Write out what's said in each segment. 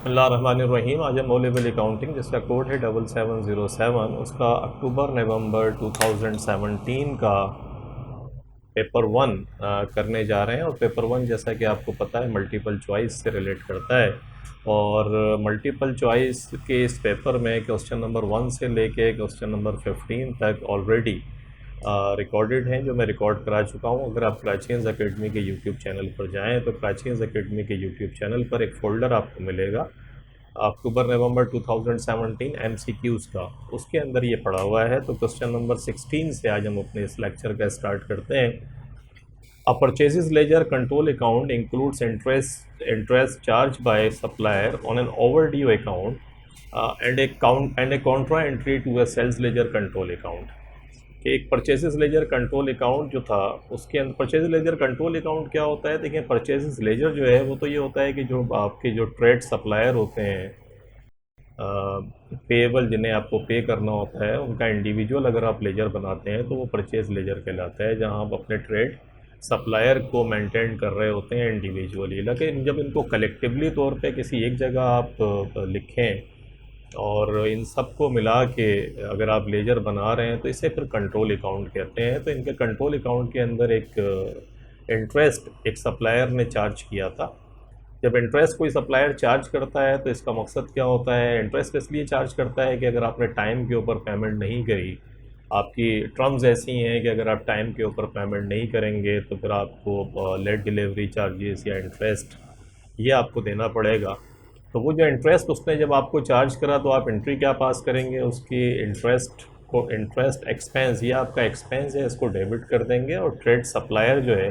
बिस्मिल्लाहिर्रहमानिर्रहीम। आज हम ओ-लेवल अकाउंटिंग जिसका कोड है 7707 उसका अक्टूबर नवंबर 2017 का पेपर वन करने जा रहे हैं। और पेपर वन जैसा कि आपको पता है मल्टीपल चॉइस से रिलेट करता है। और मल्टीपल चॉइस के इस पेपर में क्वेश्चन नंबर 1 से लेके क्वेश्चन नंबर 15 तक ऑलरेडी रिकॉर्डेड हैं, जो मैं रिकॉर्ड करा चुका हूं। अगर आप क्राचीज एकेडमी के यूट्यूब चैनल पर जाएं तो क्राचीज एकेडमी के यूट्यूब चैनल पर एक फ़ोल्डर आपको मिलेगा अक्टूबर नवंबर 2017 MCQs का, उसके अंदर ये पड़ा हुआ है। तो क्वेश्चन नंबर 16 से आज हम अपने इस लेक्चर का स्टार्ट करते हैं। A purchases ledger control account includes interest charge by supplier on an overdue account and a contra entry to a sales ledger control account. एक परचेजेस लेजर कंट्रोल अकाउंट जो था उसके अंदर परचेज लेजर कंट्रोल अकाउंट क्या होता है। देखिए, purchases laser जो है वो तो ये होता है कि जो आपके जो ट्रेड सप्लायर होते हैं, पेएबल जिन्हें आपको पे करना होता है, उनका इंडिविजुअल अगर आप लेजर बनाते हैं तो वो परचेज लेजर कहलाता है, जहां आप अपने ट्रेड सप्लायर को मेंटेन कर रहे होते हैं इंडिविजुअली। लेकिन जब इनको कलेक्टिवली तौर पे किसी एक जगह आप लिखें और इन सब को मिला के अगर आप लेजर बना रहे हैं तो इसे फिर कंट्रोल अकाउंट कहते हैं। तो इनके कंट्रोल अकाउंट के अंदर एक इंटरेस्ट एक सप्लायर ने चार्ज किया था। जब इंटरेस्ट कोई सप्लायर चार्ज करता है तो इसका मकसद क्या होता है। इंटरेस्ट इसलिए चार्ज करता है कि अगर आपने टाइम के ऊपर पेमेंट नहीं करी, आपकी टर्म्स ऐसी हैं कि अगर आप टाइम के ऊपर पेमेंट नहीं करेंगे तो फिर आपको लेट डिलीवरी चार्जेस या इंटरेस्ट ये आपको देना पड़ेगा। तो वो जो इंटरेस्ट उसने जब आपको चार्ज करा तो आप एंट्री क्या पास करेंगे, उसकी इंटरेस्ट को इंटरेस्ट एक्सपेंस, ये आपका एक्सपेंस है, इसको डेबिट कर देंगे। और ट्रेड सप्लायर जो है,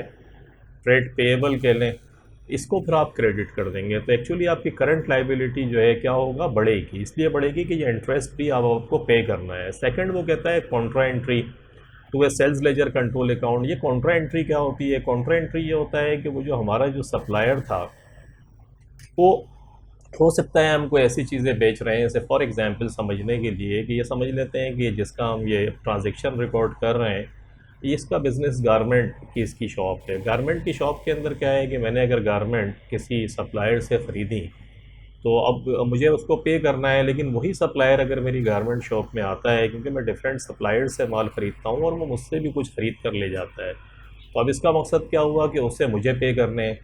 ट्रेड पेएबल कह लें, इसको फिर आप क्रेडिट कर देंगे। तो एक्चुअली आपकी करंट लाइबिलिटी जो है क्या होगा, बढ़ेगी। इसलिए बढ़ेगी कि ये इंटरेस्ट भी अब आपको पे करना है। सेकंड वो कहता है contra entry to a sales ledger control account. ये कॉन्ट्रा एंट्री क्या होती है। कॉन्ट्रा एंट्री ये होता है कि वो जो हमारा जो सप्लायर था वो हो सकता है हमको ऐसी चीज़ें बेच रहे हैं, जैसे फॉर एग्जांपल समझने के लिए कि ये समझ लेते हैं कि जिसका हम ये ट्रांजैक्शन रिकॉर्ड कर रहे हैं, इसका बिज़नेस गारमेंट की इसकी शॉप है। गारमेंट की शॉप के अंदर क्या है कि मैंने अगर गारमेंट किसी सप्लायर से ख़रीदी तो अब मुझे उसको पे करना है, लेकिन वही सप्लायर अगर मेरी गारमेंट शॉप में आता है, क्योंकि मैं डिफरेंट सप्लायर से माल ख़रीदता हूँ और वो मुझसे भी कुछ ख़रीद कर ले जाता है, तो अब इसका मकसद क्या हुआ कि उससे मुझे पे करने हैं।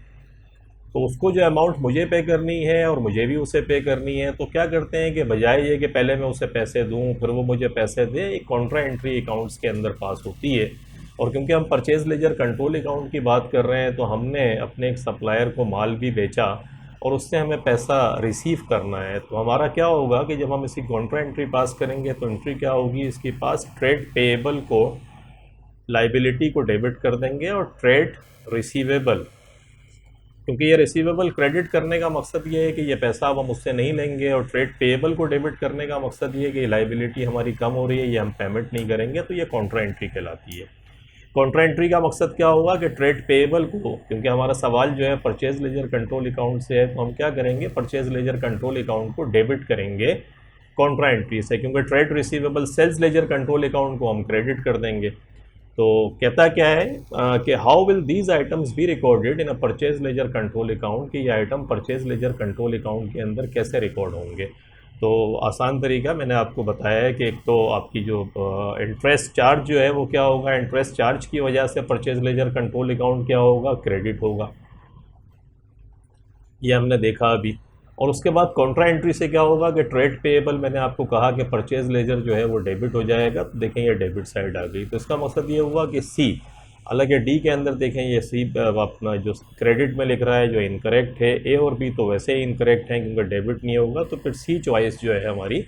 तो उसको जो अमाउंट मुझे पे करनी है और मुझे भी उसे पे करनी है, तो क्या करते हैं कि बजाय ये कि पहले मैं उसे पैसे दूं फिर वो मुझे पैसे दे, एक कॉन्ट्रा एंट्री अकाउंट्स के अंदर पास होती है। और क्योंकि हम परचेज लेजर कंट्रोल अकाउंट की बात कर रहे हैं तो हमने अपने एक सप्लायर को माल भी बेचा और उससे हमें पैसा रिसीव करना है। तो हमारा क्या होगा कि जब हम इसी कॉन्ट्रा एंट्री पास करेंगे तो एंट्री क्या होगी, इसके पास ट्रेड पेएबल को, लाइबिलिटी को डेबिट कर देंगे और ट्रेड रिसीवेबल, क्योंकि ये रिसीवेबल क्रेडिट करने का मकसद ये है कि ये पैसा अब हम उससे नहीं लेंगे, और ट्रेड पेएबल को डेबिट करने का मकसद ये है कि लाइबिलिटी हमारी कम हो रही है, ये हम पेमेंट नहीं करेंगे, तो ये कॉन्ट्रा एंट्री कहलाती है। कॉन्ट्रा एंट्री का मकसद क्या होगा कि ट्रेड पेएबल को, क्योंकि हमारा सवाल जो है परचेज लेजर कंट्रोल अकाउंट से है, तो हम क्या करेंगे, परचेज लेजर कंट्रोल अकाउंट को डेबिट करेंगे कॉन्ट्रा एंट्री से, क्योंकि trade receivable sales ledger control account को हम क्रेडिट कर देंगे। तो कहता क्या है कि how will these items be recorded in a purchase ledger control account, कि ये item purchase ledger control account के अंदर कैसे रिकॉर्ड होंगे। तो आसान तरीका मैंने आपको बताया है कि एक तो आपकी जो इंटरेस्ट चार्ज जो है वो क्या होगा, इंटरेस्ट चार्ज की वजह से परचेज लेजर कंट्रोल अकाउंट क्या होगा, क्रेडिट होगा, ये हमने देखा अभी। और उसके बाद कॉन्ट्रा एंट्री से क्या होगा कि ट्रेड पेएबल, मैंने आपको कहा कि परचेज लेजर जो है वो डेबिट हो जाएगा, तो देखें ये डेबिट साइड आ गई। तो इसका मकसद ये हुआ कि सी, हालांकि डी के अंदर देखें ये सी अपना जो क्रेडिट में लिख रहा है जो इनकरेक्ट है, ए और बी तो वैसे ही इनकरेक्ट हैं क्योंकि डेबिट नहीं होगा, तो फिर सी चॉइस जो है हमारी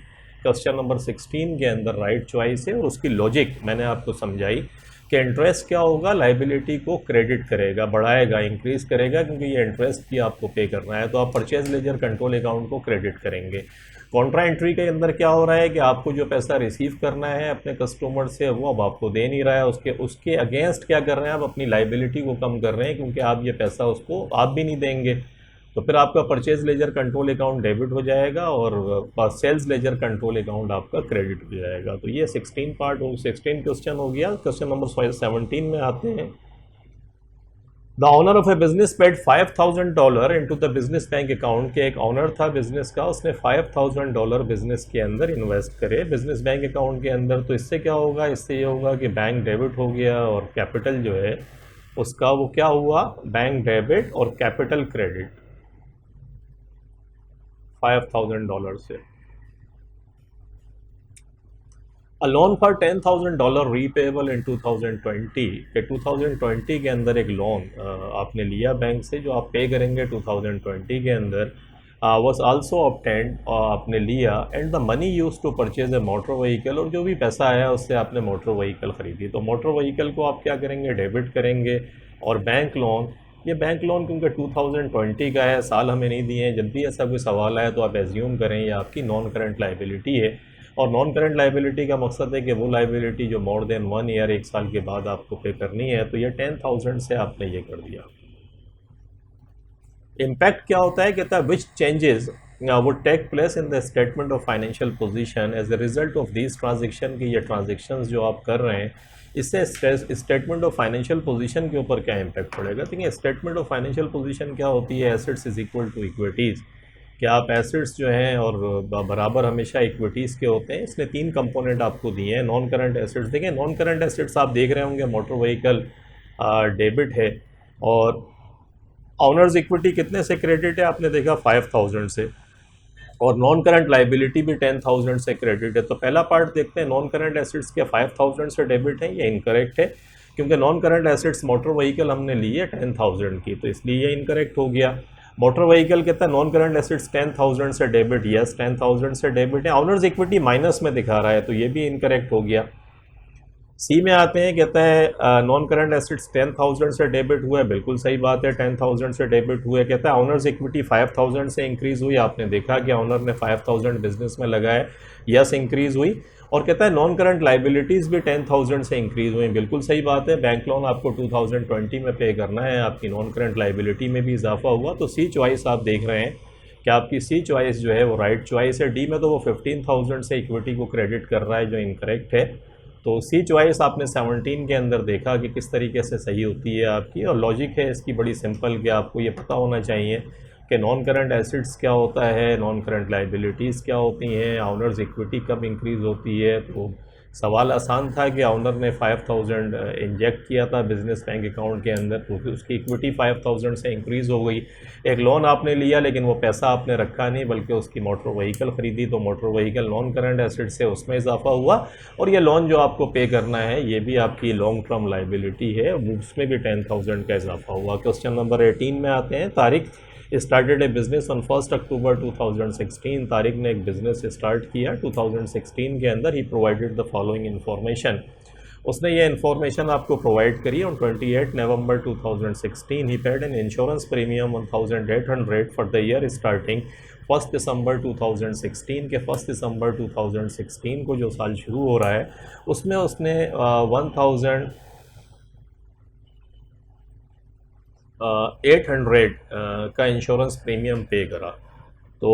क्वेश्चन नंबर 16 के अंदर राइट चॉइस है। और उसकी लॉजिक मैंने आपको समझाई कि इंटरेस्ट क्या होगा, लाइबिलिटी को क्रेडिट करेगा, बढ़ाएगा, इंक्रीज़ करेगा, क्योंकि ये इंटरेस्ट भी आपको पे करना है, तो आप परचेज लेजर कंट्रोल अकाउंट को क्रेडिट करेंगे। कॉन्ट्रा एंट्री के अंदर क्या हो रहा है कि आपको जो पैसा रिसीव करना है अपने कस्टमर से वो अब आपको दे नहीं रहा है, उसके अगेंस्ट क्या कर रहे हैं, आप अपनी लाइबिलिटी को कम कर रहे हैं, क्योंकि आप ये पैसा उसको आप भी नहीं देंगे। तो फिर आपका purchase ledger control account debit हो जाएगा और सेल्स लेजर कंट्रोल अकाउंट आपका क्रेडिट हो जाएगा। तो ये 16 क्वेश्चन हो गया। क्वेश्चन नंबर 17 में आते हैं। The owner of A business paid $5,000 into the business bank account. के एक ओनर था बिजनेस का, उसने $5,000 बिजनेस के अंदर इन्वेस्ट करे बिजनेस बैंक अकाउंट के अंदर। तो इससे क्या होगा, इससे ये होगा कि बैंक डेबिट हो गया और कैपिटल जो है उसका वो क्या हुआ, बैंक डेबिट और कैपिटल क्रेडिट $5,000 से। अ लोन फॉर $10,000 रीपेबल इन 2020 के 2020 के अंदर एक लोन आपने लिया बैंक से जो आप पे करेंगे 2020 के अंदर, वॉज आल्सो ऑब्टेन्ड, आपने लिया, and the money use to purchase a motor vehicle, और जो भी पैसा आया उससे आपने मोटर व्हीकल ख़रीदी। तो मोटर व्हीकल को आप क्या करेंगे, डेबिट करेंगे। और बैंक लोन, ये बैंक लोन क्योंकि 2020 का है, साल हमें नहीं दिए हैं, जब भी ऐसा कोई सवाल आए तो आप एज्यूम करें ये आपकी नॉन करंट लाइबिलिटी है। और नॉन करंट लाइबिलिटी का मकसद है कि वो लाइबिलिटी जो मोर देन 1 ईयर, 1 साल के बाद आपको पे करनी है। तो ये 10,000 से आपने ये कर दिया। इम्पैक्ट क्या होता है, कहता है which changes would take place in the statement of financial position as a result of this transaction. की ये ट्रांजेक्शन्स जो आप कर रहे हैं इससे स्टेटमेंट ऑफ फाइनेंशियल पोजीशन के ऊपर क्या इम्पैक्ट पड़ेगा। देखिए स्टेटमेंट ऑफ फाइनेंशियल पोजीशन क्या होती है, assets is equal to equities. कि आप एसेट्स जो हैं और बराबर हमेशा इक्विटीज़ के होते हैं। इसने 3 कंपोनेंट आपको दिए हैं। नॉन करंट एसेट्स, देखिए नॉन करंट एसेट्स आप देख रहे होंगे मोटर व्हीकल डेबिट है, और ऑनर्स इक्विटी कितने से क्रेडिट है, आपने देखा 5,000 से, और नॉन करंट लाइबिलिटी भी 10,000 से क्रेडिट है। तो पहला पार्ट देखते हैं, नॉन करंट एसेट्स के 5,000 से डेबिट है, ये इनकरेक्ट है क्योंकि non current assets motor vehicle हमने ली है 10,000 की, तो इसलिए ये इनकरेक्ट हो गया। मोटर व्हीकल कहता है नॉन करंट एसेट्स 10,000 से डेबिट, यस 10,000 से डेबिट है। ऑनर्स इक्विटी माइनस में दिखा रहा है तो ये भी इनकरेक्ट हो गया। सी में आते हैं, कहता है नॉन करंट एसेट्स 10,000 से डेबिट हुआ है, बिल्कुल सही बात है, 10,000 से डेबिट हुआ है। कहता है ऑनर्स इक्विटी 5,000 से इंक्रीज़ हुई, आपने देखा कि ऑनर ने 5,000 बिजनेस में लगाए, यस इंक्रीज़ हुई। और कहता है नॉन करंट लाइबिलिटीज़ भी 10,000 से इंक्रीज़ हुई, बिल्कुल सही बात है, बैंक लोन आपको 2020 में पे करना है, आपकी नॉन करंट लाइबिलिटी में भी इजाफा हुआ। तो सी चॉइस आप देख रहे हैं कि आपकी सी चॉइस जो है वो राइट चॉइस है। डी में तो वो 15,000 से इक्विटी को क्रेडिट कर रहा है जो इनकरेक्ट है। तो सी चॉइस आपने 17 के अंदर देखा कि किस तरीके से सही होती है आपकी, और लॉजिक है इसकी बड़ी सिंपल कि आपको ये पता होना चाहिए कि नॉन करंट एसेट्स क्या होता है, नॉन करंट लाइबिलिटीज़ क्या होती हैं, ऑनर्स इक्विटी कब इंक्रीज़ होती है। तो सवाल आसान था कि ऑनर ने 5,000 इंजेक्ट किया था बिजनेस बैंक अकाउंट के अंदर, तो उसकी इक्विटी 5,000 से इंक्रीज़ हो गई। एक लोन आपने लिया लेकिन वो पैसा आपने रखा नहीं बल्कि उसकी मोटर व्हीकल ख़रीदी, तो motor vehicle non current asset से उसमें इजाफा हुआ। और ये लोन जो आपको पे करना है ये भी आपकी लॉन्ग टर्म लाइबिलिटी है, उसमें भी 10,000 का इजाफा हुआ। क्वेश्चन नंबर 18 में आते हैं। Tariq started a business on 1 अक्टूबर 2016। तारिक ने एक बिज़नेस स्टार्ट किया 2016 के अंदर। ही प्रोवाइडेड द फॉलोइंग इन्फॉर्मेशन, उसने ये इन्फॉर्मेशन आपको प्रोवाइड करी। On 28 November 2016 he paid an insurance premium 1,800 for the year starting 1 दिसंबर 2016 के 1 दिसंबर 2016 को जो साल शुरू हो रहा है उसमें उसने 1,800 का इंश्योरेंस प्रीमियम पे करा। तो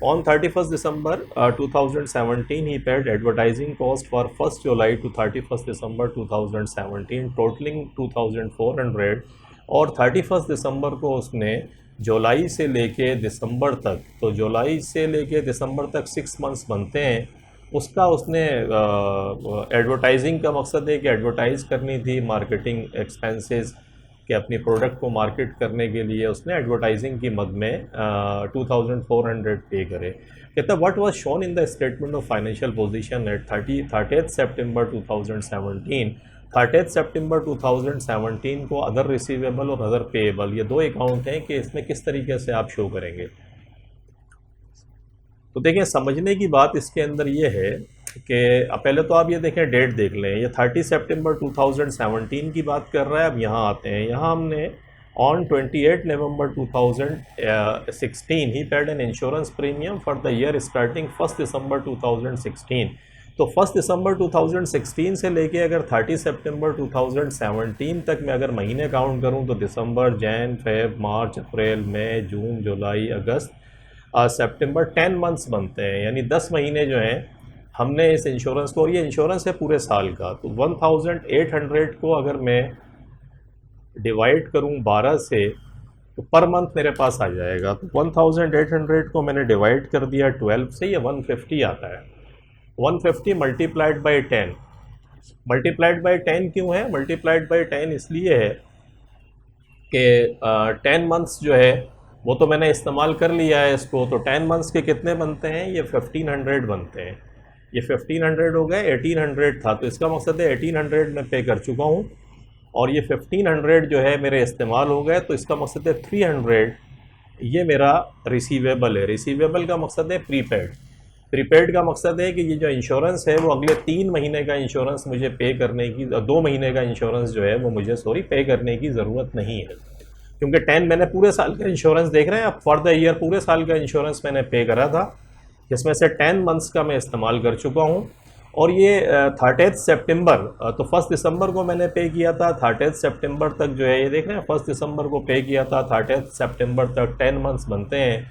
on 31 December 2017 he paid advertising cost for 1 July to 31 December 2017 totalling 2,400। और 31 दिसंबर को उसने जुलाई से लेके दिसंबर तक, तो जुलाई से लेके दिसंबर तक 6 मंथ्स बनते हैं, उसका उसने एडवर्टाइजिंग का मकसद है कि एडवर्टाइज़ करनी थी, मार्केटिंग एक्सपेंसेस कि अपनी प्रोडक्ट को मार्केट करने के लिए उसने एडवर्टाइजिंग की मद में 2,400 पे करे। कहता है what was shown in the statement of financial position at 30 सितंबर 2017। 30 सितंबर 2017 को अदर रिसीवेबल और अदर पेएबल, ये 2 अकाउंट हैं कि इसमें किस तरीके से आप शो करेंगे। तो देखिए समझने की बात इसके अंदर ये है कि पहले तो आप ये देखें, डेट देख लें, ये 30 सितंबर 2017 की बात कर रहा है। अब यहाँ आते हैं, यहाँ हमने on 28 November 2016 he paid an insurance premium for the year starting 1 दिसंबर 2016। तो 1 दिसंबर 2016 से लेके अगर 30 सितंबर 2017 तक मैं अगर महीने काउंट करूँ तो दिसंबर, जैन, फेब, मार्च, अप्रैल, मई, जून, जुलाई, अगस्त, सितंबर, 10 मंथ्स बनते हैं, यानी 10 महीने जो हैं हमने इस इंश्योरेंस को, और ये इंश्योरेंस है पूरे साल का। तो 1,800 को अगर मैं डिवाइड करूं 12 से तो पर मंथ मेरे पास आ जाएगा। तो 1800 को मैंने डिवाइड कर दिया 12 से, ये 150 आता है। 150 मल्टीप्लाइड बाई 10। मल्टीप्लाइड बाई 10 क्यों है? मल्टीप्लाइड बाई 10 इसलिए है कि 10 मंथ्स जो है वो तो मैंने इस्तेमाल कर लिया है इसको, तो 10 मंथ्स के कितने बनते हैं? ये 1500 बनते हैं। ये 1500 हो गए, 1800 था, तो इसका मकसद है 1800 मैं पे कर चुका हूँ, और ये 1500 जो है मेरे इस्तेमाल हो गए, तो इसका मकसद है 300 ये मेरा रिसीवेबल है। रिसीवेबल का मकसद है प्रीपेड। प्रीपेड का मकसद है कि ये जो इंश्योरेंस है वो अगले 3 महीने का इंश्योरेंस मुझे पे करने की, 2 महीने का इंश्योरेंस जो है वो मुझे पे करने की ज़रूरत नहीं है, क्योंकि 10 मैंने पूरे साल का इंश्योरेंस देख रहे हैं आप, फॉर द ईयर पूरे साल का इंश्योरेंस मैंने पे करा था, जिसमें से 10 मंथ्स का मैं इस्तेमाल कर चुका हूँ। और ये 30 सितंबर, तो 1 दिसंबर को मैंने पे किया था, 30 सितंबर तक जो है ये देख रहे हैं 1 दिसंबर को पे किया था, 30 सितंबर तक 10 मंथ्स बनते हैं।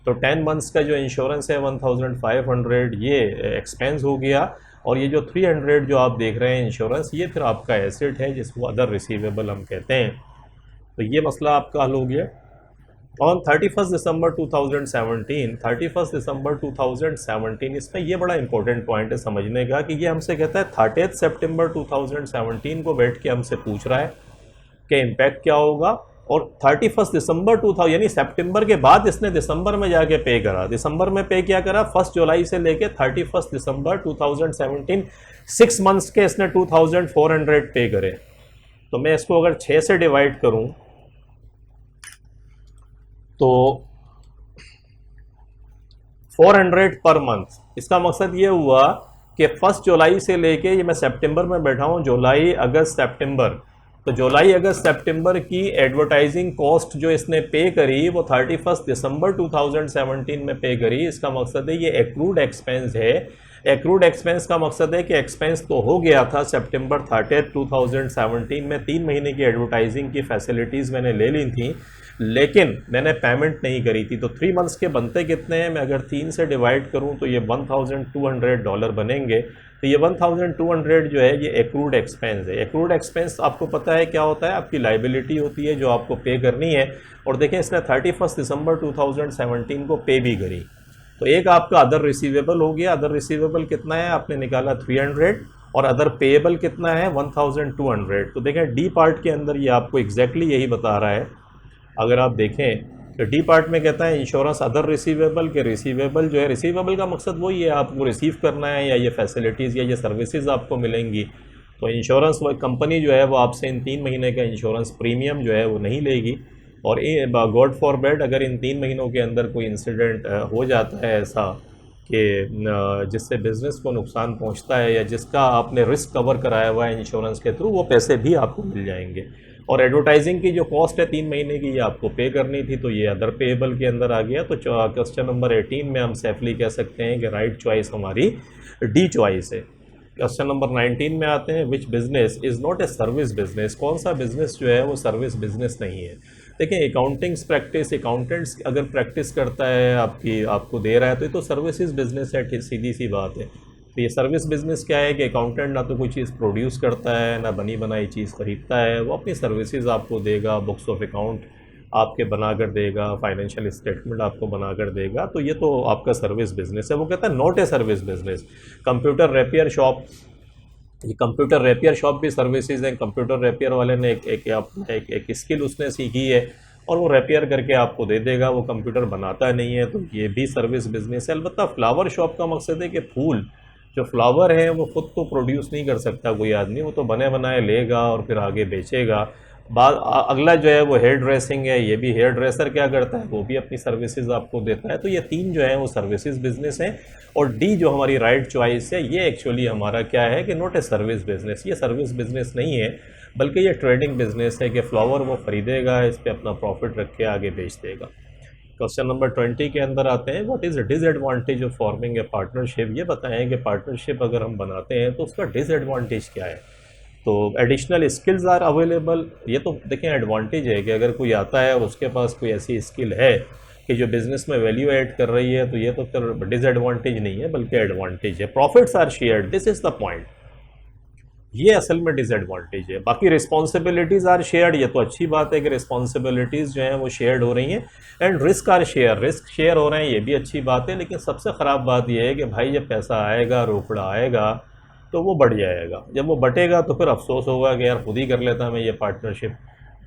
तो 10 मंथ्स का जो इंश्योरेंस है 1500 ये एक्सपेंस हो गया, और ये जो 300 जो आप देख रहे हैं इंश्योरेंस, ये फिर आपका एसेट है जिसको अदर रिसीवेबल हम कहते हैं। तो ये मसला आपका हल हो गया। ऑन 31 दिसंबर 2017, 31 दिसंबर 2017, इसमें ये बड़ा इंपॉर्टेंट पॉइंट है समझने का कि ये हमसे कहता है 30 सितंबर 2017 को बैठ के हमसे पूछ रहा है कि इम्पैक्ट क्या होगा, और 31 दिसंबर 2000 यानी सितंबर के बाद इसने दिसंबर में जाके पे करा। दिसंबर में पे क्या करा? 1 जुलाई से लेके 31 दिसंबर 2017, 6 मंथ्स के इसने 2400 पे करे। तो मैं इसको अगर 6 से डिवाइड करूं तो 400 पर मंथ। इसका मकसद ये हुआ कि 1 जुलाई से लेके, ये मैं सितंबर में बैठा हूँ, जुलाई अगस्त सितंबर, तो जुलाई अगस्त सितंबर की एडवर्टाइजिंग कॉस्ट जो इसने पे करी वो 31 दिसंबर 2017 में पे करी। इसका मकसद है ये एक्रूड एक्सपेंस है। एक्रूड एक्सपेंस का मकसद है कि एक्सपेंस तो हो गया था सितंबर 30 2017 में, 3 महीने की एडवर्टाइजिंग की फैसिलिटीज़ मैंने ले ली थी, लेकिन मैंने पेमेंट नहीं करी थी। तो 3 मंथ्स के बनते कितने हैं? मैं अगर 3 से डिवाइड करूं तो ये $1200 बनेंगे। तो ये 1200 जो है ये एक्रूड एक्सपेंस है। एक्रूड एक्सपेंस आपको पता है क्या होता है? आपकी लाइबिलिटी होती है जो आपको पे करनी है। और देखें इसने 31 दिसंबर 2017 को पे भी करी। तो एक आपका अदर रिसीवेबल हो गया। अदर रिसीवेबल कितना है? आपने निकाला 300, और अदर पेएबल कितना है? 1200। तो देखें डी पार्ट के अंदर ये आपको एग्जैक्टली यही बता रहा है। अगर आप देखें तो डी पार्ट में कहता है इंश्योरेंस अदर रिसीवेबल के रिसीवेबल जो है, रिसीवेबल का मकसद वही है आपको रिसीव करना है, या ये फैसिलिटीज़ या ये सर्विसेज आपको मिलेंगी। तो इंश्योरेंस वो कंपनी जो है वो आपसे इन 3 महीने का इंश्योरेंस प्रीमियम जो है वो नहीं लेगी। और गॉड फॉरबिड अगर इन 3 महीनों के अंदर कोई इंसिडेंट हो जाता है ऐसा कि जिससे बिज़नेस को नुकसान पहुंचता है, या जिसका आपने रिस्क कवर कराया हुआ है इंश्योरेंस के थ्रू, वो पैसे भी आपको मिल जाएंगे। और एडवर्टाइजिंग की जो कॉस्ट है 3 महीने की, ये आपको पे करनी थी, तो ये अदर पेएबल के अंदर आ गया। तो क्वेश्चन नंबर 18 में हम सेफली कह सकते हैं कि राइट चॉइस हमारी डी चॉइस है। क्वेश्चन नंबर 19 में आते हैं, which business is not a service business. कौन सा बिजनेस जो है वो सर्विस बिजनेस नहीं है? देखिए अकाउंटिंग्स प्रैक्टिस, अकाउंटेंट्स अगर प्रैक्टिस करता है आपको दे रहा है तो ये तो सर्विसेज बिजनेस है, सीधी सी बात है। तो ये सर्विस बिजनेस क्या है कि अकाउंटेंट ना तो कोई चीज़ प्रोड्यूस करता है, ना बनी बनाई चीज़ खरीदता है, वो अपनी सर्विसेज आपको देगा, बुक्स ऑफ अकाउंट आपके बना कर देगा, फाइनेंशियल स्टेटमेंट आपको बना कर देगा। तो ये तो आपका सर्विस बिजनेस है। वो कहता है not a service business. Computer repair shop, ये कंप्यूटर रिपेयर शॉप भी सर्विसेज हैं। कंप्यूटर रिपेयर वाले ने एक स्किल उसने सीखी है और वो रिपेयर करके आपको दे देगा, वो कंप्यूटर बनाता नहीं है, तो ये भी सर्विस बिजनेस है। अलबत्ता फ्लावर शॉप का मकसद है कि फूल जो फ्लावर हैं वो खुद तो प्रोड्यूस नहीं कर सकता कोई आदमी, वो तो बने बनाए लेगा और फिर आगे बेचेगा। अगला जो है वो हेयर ड्रेसिंग है, ये भी हेयर ड्रेसर क्या करता है, वो भी अपनी सर्विसेज आपको देता है। तो ये 3 जो है वो सर्विसेज बिजनेस हैं। और डी जो हमारी राइट चॉइस है, ये एक्चुअली हमारा क्या है कि नॉट ए सर्विस बिजनेस। ये सर्विस बिजनेस नहीं है, बल्कि ये ट्रेडिंग बिजनेस है कि फ्लावर वो ख़रीदेगा, इस पर अपना प्रॉफिट रख के आगे बेच देगा। क्वेश्चन नंबर 20 के अंदर आते हैं, what is disadvantage of forming a partnership. ये बताएं कि पार्टनरशिप अगर हम बनाते हैं तो उसका डिसएडवांटेज क्या है। तो एडिशनल स्किल्स आर अवेलेबल, ये तो देखें एडवांटेज है कि अगर कोई आता है और उसके पास कोई ऐसी स्किल है कि जो बिज़नेस में वैल्यू ऐड कर रही है, तो ये तो फिर डिसएडवांटेज नहीं है बल्कि एडवांटेज है। Profits are shared, this is the point. ये असल में डिसएडवांटेज है। बाकी रिस्पॉन्सिबिलिटीज़ आर शेयर्ड, ये तो अच्छी बात है कि रिस्पॉन्सिबिलिटीज़ जो हैं वो शेयर्ड हो रही हैं, and risk are share, risk share हो रहे हैं, ये भी अच्छी बात है। लेकिन सबसे ख़राब बात ये है कि भाई जब पैसा आएगा, रोकड़ा आएगा, तो वो बढ़ जाएगा। जब वो बटेगा तो फिर अफसोस होगा कि यार खुद ही कर लेता मैं ये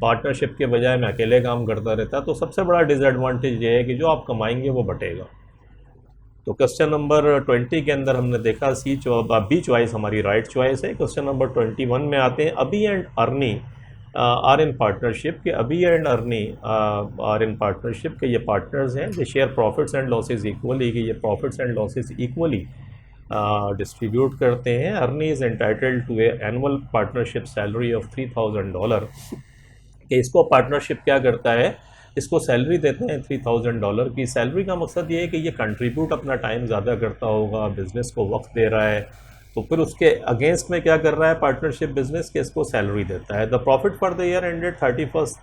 पार्टनरशिप के बजाय मैं अकेले काम करता रहता। तो सबसे बड़ा डिसएडवांटेज ये है कि जो आप कमाएंगे वो बटेगा। तो क्वेश्चन नंबर 20 के अंदर हमने देखा बी चॉइस हमारी राइट चॉइस है। क्वेश्चन नंबर 21 में आते हैं, Abhi and Arnie are in partnership के, Abhi and Arnie are in partnership के ये पार्टनर्स हैं, they share profits and losses equally, कि ये profits and losses equally distribute करते हैं। Arnie is entitled to a annual partnership salary of $3000, कि इसको पार्टनरशिप क्या करता है, इसको सैलरी देते हैं $3000 की। सैलरी का मकसद ये है कि ये कंट्रीब्यूट अपना टाइम ज़्यादा करता होगा, बिज़नेस को वक्त दे रहा है, तो फिर उसके अगेंस्ट में क्या कर रहा है पार्टनरशिप बिजनेस, के इसको सैलरी देता है। The profit for the year ended 31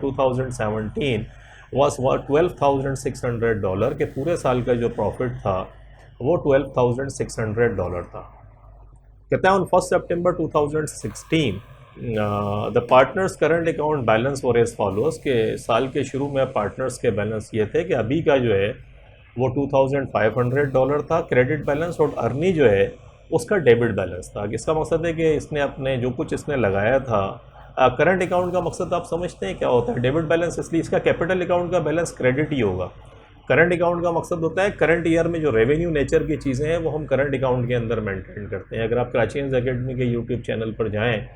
2017 was $12,600, के पूरे साल का जो प्रॉफिट था वो $12,600 था। कहते हैं on 1 September 2016 the partners current account balance और एज फॉलोअर्स, के साल के शुरू में पार्टनर्स के बैलेंस ये थे कि अभी का जो है वो $2,500 था क्रेडिट बैलेंस, और अर्नी जो है उसका डेबिट बैलेंस था। इसका मकसद है कि इसने अपने जो कुछ इसने लगाया था, करंट अकाउंट का मकसद आप समझते हैं क्या होता है, डेबिट बैलेंस, इसलिए इसका कैपिटल अकाउंट का बैलेंस क्रेडिट ही होगा। करंट अकाउंट का मकसद होता है करंट ईयर में जो रेवेन्यू नेचर की चीज़ें हैं वो हम करंट अकाउंट के अंदर मेंटेन करते हैं। अगर आप कराचीज एकेडमी के यूट्यूब चैनल पर जाएं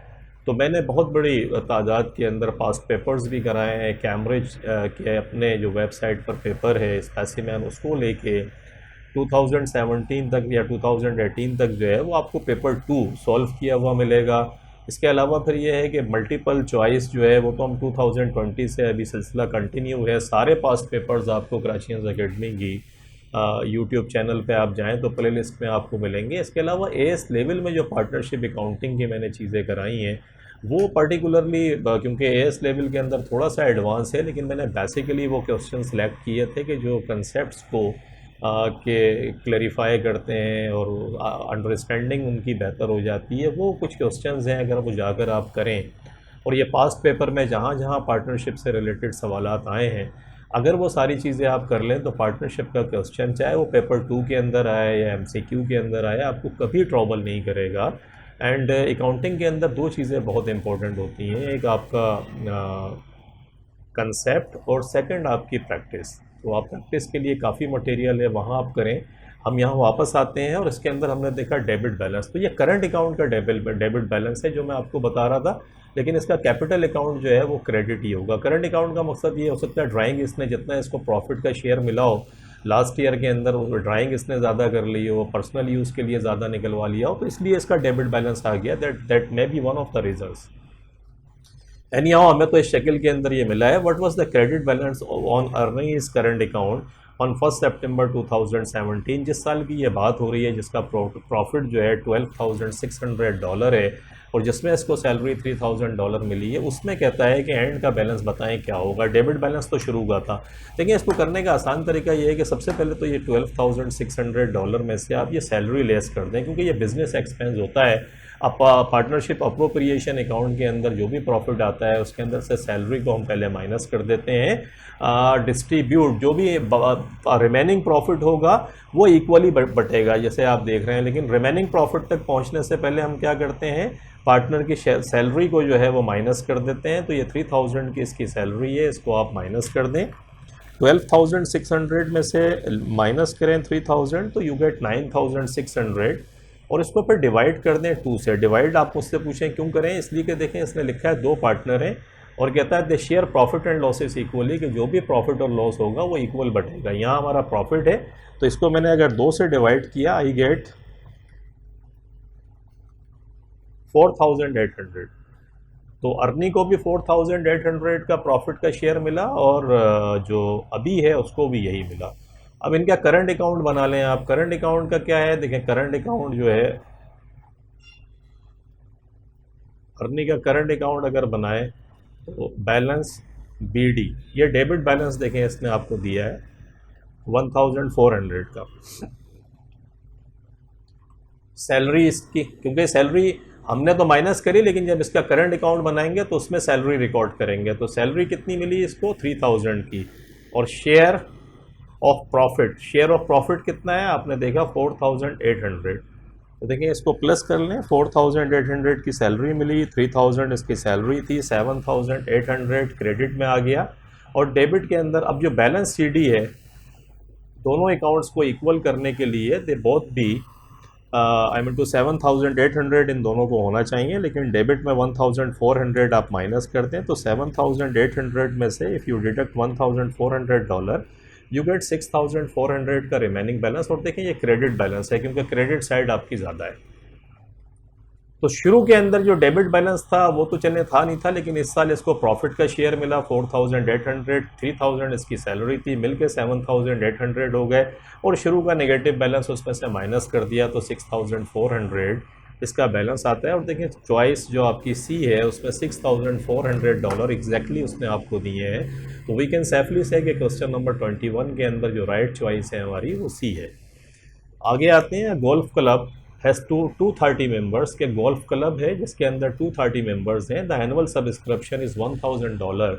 तो मैंने बहुत बड़ी तादाद के अंदर पास्ट पेपर्स भी कराए हैं। कैम्ब्रिज के अपने जो वेबसाइट पर पेपर है स्पेसिमेन, उसको लेके 2017 तक या 2018 तक जो है वो आपको पेपर 2 सॉल्व किया हुआ मिलेगा। इसके अलावा फिर ये है कि मल्टीपल चॉइस जो है वो तो हम 2020 से अभी सिलसिला कंटिन्यू है। सारे पास्ट पेपर्स आपको कराचीज एकेडमी की यूट्यूब चैनल पे आप जाएं तो प्ले लिस्ट में आपको मिलेंगे। इसके अलावा एएस लेवल में जो पार्टनरशिप अकाउंटिंग की मैंने चीज़ें कराई हैं वो पर्टिकुलरली क्योंकि एएस लेवल के अंदर थोड़ा सा एडवांस है, लेकिन मैंने बेसिकली वो क्वेश्चन सेलेक्ट किए थे कि जो कंसेप्ट्स को के क्लैरिफाई करते हैं और अंडरस्टैंडिंग उनकी बेहतर हो जाती है। वो कुछ क्वेश्चंस हैं, अगर वो जाकर आप करें और ये पास्ट पेपर में जहाँ जहाँ पार्टनरशिप से रिलेटेड सवालात आए हैं, अगर वो सारी चीज़ें आप कर लें तो पार्टनरशिप का क्वेश्चन चाहे वो पेपर 2 के अंदर आए या एमसीक्यू के अंदर आए, आपको कभी ट्रबल नहीं करेगा। एंड अकाउंटिंग के अंदर दो चीज़ें बहुत इंपॉर्टेंट होती हैं, एक आपका कंसेप्ट और सेकंड आपकी प्रैक्टिस। तो आप प्रैक्टिस के लिए काफ़ी मटेरियल है, वहाँ आप करें। हम यहाँ वापस आते हैं और इसके अंदर हमने देखा डेबिट बैलेंस, तो ये करंट अकाउंट का डेबिट बैलेंस है जो मैं आपको बता रहा था, लेकिन इसका कैपिटल अकाउंट जो है वो क्रेडिट ही होगा। करंट अकाउंट का मकसद ये हो सकता है ड्राइंग इसने जितना इसको प्रॉफिट का शेयर मिला हो लास्ट ईयर के अंदर, ड्राइंग इसने ज़्यादा कर ली हो, पर्सनल यूज़ के लिए ज़्यादा निकलवा लिया हो, तो इसलिए इसका डेबिट बैलेंस आ गया। That may be one of the reasons. Any how हमें तो इस शक्ल के अंदर ये मिला है। What was the credit balance on earning is current account on 1 सितंबर 2017, जिस साल की ये बात हो रही है, जिसका प्रॉफिट जो है $12,600 है और जिसमें इसको सैलरी $3,000 मिली है, उसमें कहता है कि एंड का बैलेंस बताएं क्या होगा। डेबिट बैलेंस तो शुरू हुआ था, लेकिन इसको करने का आसान तरीका ये है कि सबसे पहले तो ये $12,600 में से आप ये सैलरी लेस कर दें, क्योंकि ये बिजनेस एक्सपेंस होता है। अब पार्टनरिशिप अप्रोप्रिएशन अकाउंट के अंदर जो भी प्रॉफिट आता है उसके अंदर से सैलरी को हम पहले माइनस कर देते हैं। डिस्ट्रीब्यूट जो भी रिमेनिंग प्रॉफिट होगा वो इक्वली बटेगा, जैसे आप देख रहे हैं। लेकिन रिमेनिंग प्रॉफिट तक पहुंचने से पहले हम क्या करते हैं, पार्टनर की सैलरी को जो है वो माइनस कर देते हैं। तो ये 3000 की इसकी सैलरी है, इसको आप माइनस कर दें। 12,600 में से माइनस करें 3000 तो यू गेट 9,600 और इसको फिर डिवाइड कर दें 2 से। डिवाइड आप मुझसे पूछें क्यों करें, इसलिए कि देखें इसने लिखा है 2 पार्टनर हैं और कहता है they share profit and losses equally, कि जो भी प्रॉफिट और लॉस होगा वो इक्वल बटेगा। यहाँ हमारा प्रॉफिट है तो इसको मैंने अगर 2 से डिवाइड किया, आई गेट 4,800। तो अर्नी को भी 4,800 का प्रॉफिट का शेयर मिला और जो अभी है उसको भी यही मिला। अब इनका करंट अकाउंट बना लें आप। करंट अकाउंट का क्या है, देखें करंट अकाउंट जो है, अर्नी का करंट अकाउंट अगर बनाए तो बैलेंस बीडी, ये डेबिट बैलेंस देखें इसने आपको दिया है 1,400 का। सैलरी इसकी, क्योंकि सैलरी हमने तो माइनस करी, लेकिन जब इसका करंट अकाउंट बनाएंगे तो उसमें सैलरी रिकॉर्ड करेंगे। तो सैलरी कितनी मिली इसको, 3000 की। और शेयर ऑफ प्रॉफिट कितना है, आपने देखा 4800। तो देखिए इसको प्लस कर लें, 4800 की सैलरी मिली, 3000 इसकी सैलरी थी, 7800 क्रेडिट में आ गया। और डेबिट के अंदर अब जो बैलेंस सीडी है, दोनों अकाउंट्स को इक्वल करने के लिए they both be I mean to 7800 in दोनों को होना चाहिए, लेकिन डेबिट में 1400 आप माइनस करते हैं। तो 7800 में से if you deduct $1400 you get 6400 का रिमेनिंग बैलेंस। और देखें ये क्रेडिट बैलेंस है क्योंकि क्रेडिट साइड आपकी ज़्यादा है। तो शुरू के अंदर जो डेबिट बैलेंस था वो तो चले था नहीं था, लेकिन इस साल इसको प्रॉफिट का शेयर मिला 4800, 3000 इसकी सैलरी थी, मिलके 7800 हो गए। और शुरू का नेगेटिव बैलेंस उसमें से माइनस कर दिया तो 6400 इसका बैलेंस आता है। और देखिए चॉइस जो आपकी सी है उसमें $6400 एग्जैक्टली उसने आपको दिए हैं। तो वी कैन सेफली से कि क्वेश्चन नंबर 21 के अंदर जो राइट चॉइस है हमारी वो सी है। आगे आते हैं, गोल्फ क्लब हैज़ 230 मेंबर्स के गोल्फ क्लब है जिसके अंदर 230 मेंबर्स हैं। द एनुअल सब्सक्रिप्शन इज़ $1000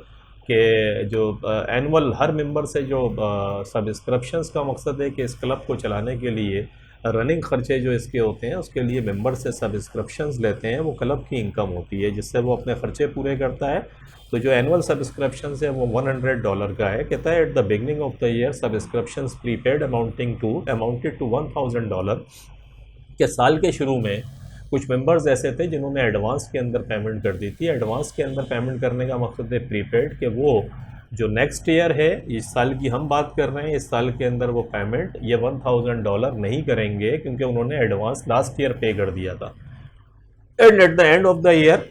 के जो एनुअल हर मेंबर से जो सब्सक्रिप्शंस का मकसद है कि इस क्लब को चलाने के लिए रनिंग खर्चे जो इसके होते हैं उसके लिए मेंबर से सब्सक्रिप्शंस लेते हैं, वो क्लब की इनकम होती है जिससे वो अपने खर्चे पूरे करता है। तो जो एनुअल सब्सक्रिप्शन है वो $100 का है। कहता है at the beginning of the year subscriptions prepaid amounted to $1000 के साल के शुरू में कुछ मेंबर्स ऐसे थे जिन्होंने एडवांस के अंदर पेमेंट कर दी थी। एडवांस के अंदर पेमेंट करने का मकसद है प्रीपेड कि वो जो नेक्स्ट ईयर है, इस साल की हम बात कर रहे हैं, इस साल के अंदर वो पेमेंट ये $1000 नहीं करेंगे क्योंकि उन्होंने एडवांस लास्ट ईयर पे कर दिया था। And at the end of the year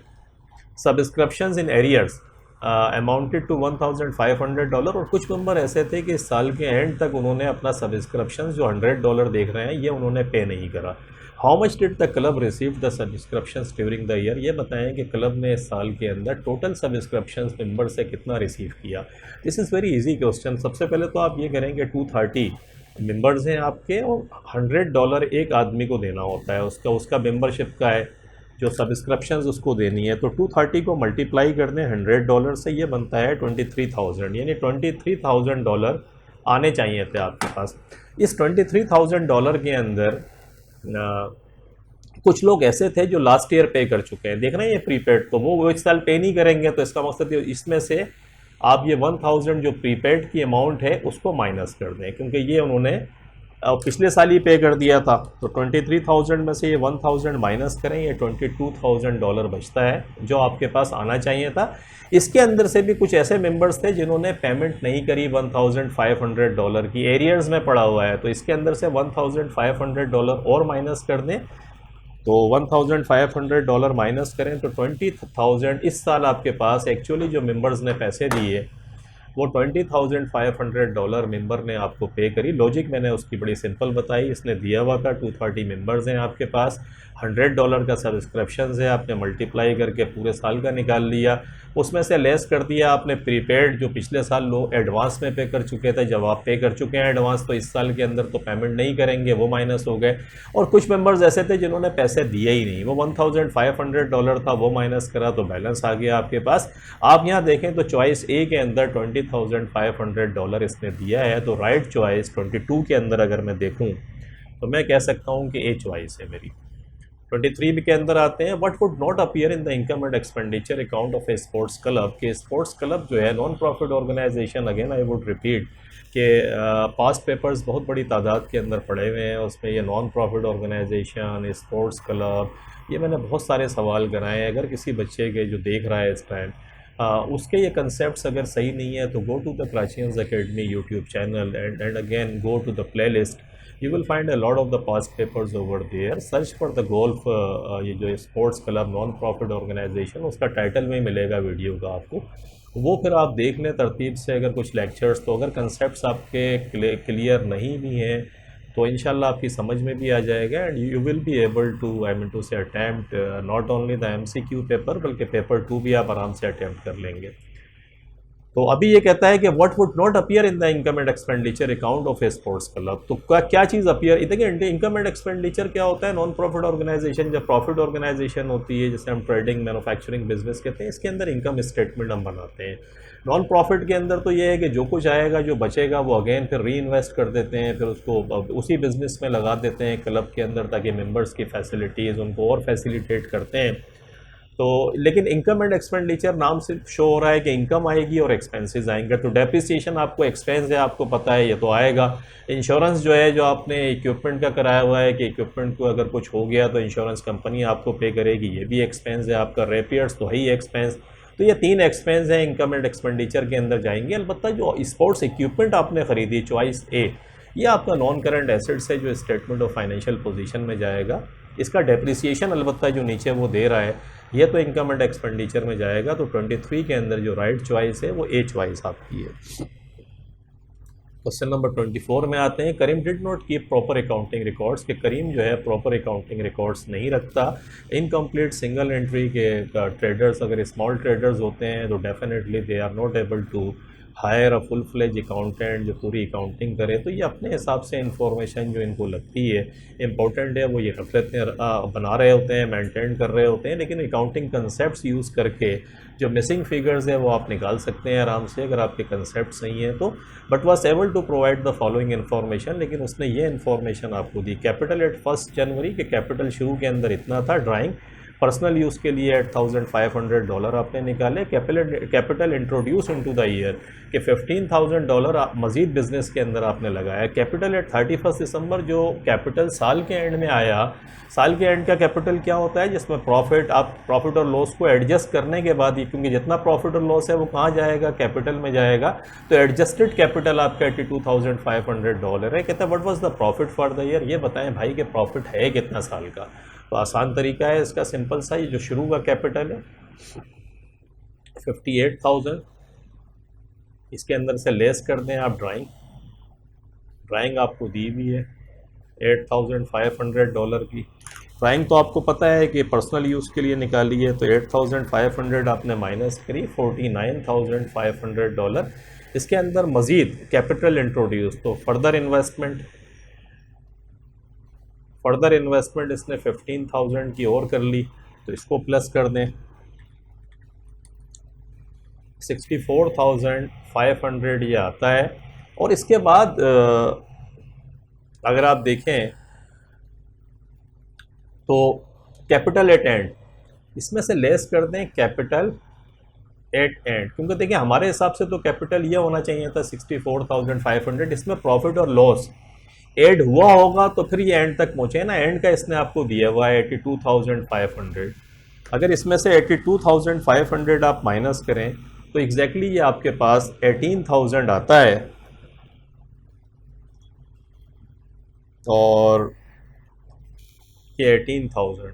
subscriptions in arrears amounted to $1500। और कुछ मेंबर ऐसे थे कि इस साल के एंड तक उन्होंने अपना सब्सक्रिप्शंस जो $100 देख रहे हैं ये उन्होंने पे नहीं करा। How much did the club receive the subscriptions during the year, ये बताएं कि क्लब ने इस साल के अंदर टोटल सब्सक्रिप्शंस मेंबर से कितना रिसीव किया। This is very easy question. सबसे पहले तो आप ये करेंगे 230 मेंबर्स हैं आपके और $100 एक आदमी को देना होता है, उसका मेंबरशिप का है जो सब्सक्रिप्शंस उसको देनी है। तो 230 को मल्टीप्लाई कर दें $100 से, ये बनता है 23,000, यानी $23,000 आने चाहिए थे आपके पास। इस $23,000 के अंदर कुछ लोग ऐसे थे जो लास्ट ईयर पे कर चुके हैं, देख रहे हैं ये प्रीपेड, तो वो इस साल पे नहीं करेंगे। तो इसका मकसद है इसमें से आप ये 1000 जो प्रीपेड की अमाउंट है उसको माइनस कर दें, क्योंकि ये उन्होंने पिछले साल ही पे कर दिया था। तो 23,000 में से ये 1000 माइनस करें, ये $22,000 बचता है जो आपके पास आना चाहिए था। इसके अंदर से भी कुछ ऐसे मेंबर्स थे जिन्होंने पेमेंट नहीं करी $1500 की, एरियर्स में पड़ा हुआ है। तो इसके अंदर से $1500 और माइनस कर दें, तो $1500 माइनस करें तो 20,000 इस साल आपके पास एक्चुअली जो मेंबर्स ने पैसे दिए वो $20,500 मेंबर ने आपको पे करी। लॉजिक मैंने उसकी बड़ी सिंपल बताई। इसने दिया हुआ था 230 मेंबर्स हैं आपके पास, $100 का सब्सक्रिप्शन है, आपने मल्टीप्लाई करके पूरे साल का निकाल लिया, उसमें से लेस कर दिया आपने प्रीपेड जो पिछले साल लोग एडवांस में पे कर चुके थे। जब आप पे कर चुके हैं एडवांस तो इस साल के अंदर तो पेमेंट नहीं करेंगे, वो माइनस हो गए। और कुछ मेंबर्स ऐसे थे जिन्होंने पैसे दिए ही नहीं, वो $1500 था, वो माइनस करा तो बैलेंस आ गया आपके पास। आप यहाँ देखें तो चॉइस ए के अंदर $20,500 इसने दिया है। तो राइट चॉइस 22 के अंदर अगर मैं देखूँ तो मैं कह सकता हूँ कि ए चॉइस है मेरी। 23 के अंदर आते हैं, what would not appear in the income and expenditure account of a sports club. के स्पोर्ट्स क्लब जो है non profit organisation, again I would repeat कि पास्ट पेपर्स बहुत बड़ी तादाद के अंदर पड़े हुए हैं, उसमें ये non profit organisation, sports club, ये मैंने बहुत सारे सवाल कराए हैं। अगर किसी बच्चे के जो देख रहा है इस टाइम उसके ये कंसेप्ट्स अगर सही नहीं है तो go to the Prachin's academy YouTube channel and again go to the playlist, you will find a lot of the past papers over there. Search for the golf ये जो sports club non profit organisation, उसका title में मिलेगा video का आपको, वो फिर आप देख लें तरतीब से। अगर कुछ लेक्चर्स, तो अगर कंसेप्ट्स आपके क्लियर नहीं भी हैं तो इंशाल्लाह आपकी समझ में भी आ जाएगा and you will be able to I mean to say attempt not only the MCQ paper बल्कि पेपर 2 भी आप आराम से अटैम्प्ट कर लेंगे। तो अभी ये कहता है कि what would not appear in the income and expenditure account of a sports club. तो क्या क्या चीज़ अपीयर, देखिए इनकम एंड एक्सपेंडिचर क्या होता है, नॉन प्रॉफिट ऑर्गेनाइजेशन जब प्रॉफिट ऑर्गेनाइजेशन होती है, जैसे हम ट्रेडिंग मैन्युफैक्चरिंग बिजनेस कहते हैं, इसके अंदर इनकम स्टेटमेंट हम बनाते हैं। नॉन प्रॉफिट के अंदर तो ये है कि जो कुछ आएगा जो बचेगा वो अगेन फिर री इन्वेस्ट कर देते हैं, फिर उसको उसी बिजनेस में लगा देते हैं क्लब के अंदर, ताकि मेंबर्स की फैसिलिटीज़ उनको और फैसिलिटेट करते हैं। तो लेकिन इनकम एंड एक्सपेंडिचर नाम से शो हो रहा है कि इनकम आएगी और एक्सपेंसेस आएंगे। तो डेप्रिसिएशन आपको एक्सपेंस है, आपको पता है, ये तो आएगा। इंश्योरेंस जो है, जो आपने इक्विपमेंट का कराया हुआ है कि इक्विपमेंट को अगर कुछ हो गया तो इंश्योरेंस कंपनी आपको पे करेगी, ये भी एक्सपेंस है आपका। रिपेयर्स तो है ही एक्सपेंस। तो ये 3 एक्सपेंस हैं इनकम एंड एक्सपेंडिचर के अंदर जाएंगे। अलबत्ता जो स्पोर्ट्स इक्विपमेंट आपने ख़रीदी चॉइस ए, ये आपका नॉन करंट एसेट्स है जो स्टेटमेंट ऑफ फाइनेंशियल पोजीशन में जाएगा। इसका डेप्रिसिएशन अलबत्ता जो नीचे वो दे रहा है, ये तो इनकम एंड एक्सपेंडिचर में जाएगा। तो 23 के अंदर जो राइट चॉइस है वो ए चॉइस आपकी है। क्वेश्चन नंबर 24 में आते हैं। Karim did not keep proper accounting records, कि करीम जो है प्रॉपर अकाउंटिंग रिकॉर्ड्स नहीं रखता। इनकम्प्लीट सिंगल एंट्री के ट्रेडर्स, अगर स्मॉल ट्रेडर्स होते हैं तो definitely they are not able to hire a full fledge accountant जो पूरी अकाउंटिंग करे। तो ये अपने हिसाब से इंफॉर्मेशन जो इनको लगती है इंपॉर्टेंट है वो ये रख लेते हैं, बना रहे होते हैं, मेंटेन कर रहे होते हैं। लेकिन अकाउंटिंग कंसेप्ट्स यूज़ करके जो मिसिंग फिगर्स है वो आप निकाल सकते हैं आराम से, अगर आपके कंसेप्ट सही हैं तो। But was able to provide the following information, लेकिन उसने ये इन्फॉर्मेशन आपको दी। कैपिटल एट 1 जनवरी के कैपिटल शुरू के अंदर इतना था। ड्राइंग पर्सनल यूज़ के लिए $8,500 आपने निकाले। Capital introduce into the year कि $15,000 मज़ीद बिजनेस के अंदर आपने लगाया। कैपिटल एट 31 दिसंबर, जो कैपिटल साल के एंड में आया। साल के एंड का कैपिटल क्या होता है, जिसमें प्रॉफिट, आप प्रॉफिट और लॉस को एडजस्ट करने के बाद ही, क्योंकि जितना प्रॉफिट और लॉस है वो कहाँ जाएगा, कैपिटल में जाएगा। तो एडजस्टेड कैपिटल आपका $82,500 है। कहते हैं what was the profit for the year, ये बताएं भाई कि प्रॉफिट है कितना साल का। तो आसान तरीका है इसका, सिंपल सा, ये जो शुरू का कैपिटल है 58,000, इसके अंदर से लेस कर दें आप ड्राइंग। ड्राइंग आपको दी हुई है $8,500 की। ड्राइंग तो आपको पता है कि पर्सनल यूज़ के लिए निकाली है, तो 8,500 आपने माइनस करी, $49,500। इसके अंदर मज़ीद कैपिटल इंट्रोड्यूस, तो फर्दर इन्वेस्टमेंट इसने 15,000 की और कर ली, तो इसको प्लस कर दें, 64,500 ये आता है। और इसके बाद अगर आप देखें तो कैपिटल एट एंड, इसमें से लेस कर दें कैपिटल एट एंड, क्योंकि देखिए हमारे हिसाब से तो कैपिटल ये होना चाहिए था 64,500। इसमें प्रॉफिट और लॉस ऐड हुआ होगा तो फिर ये एंड तक पहुँचे ना। एंड का इसने आपको दिया हुआ है 82,500। अगर इसमें से 82,500 आप माइनस करें तो एग्जैक्टली ये आपके पास 18,000 आता है। और ये 18,000,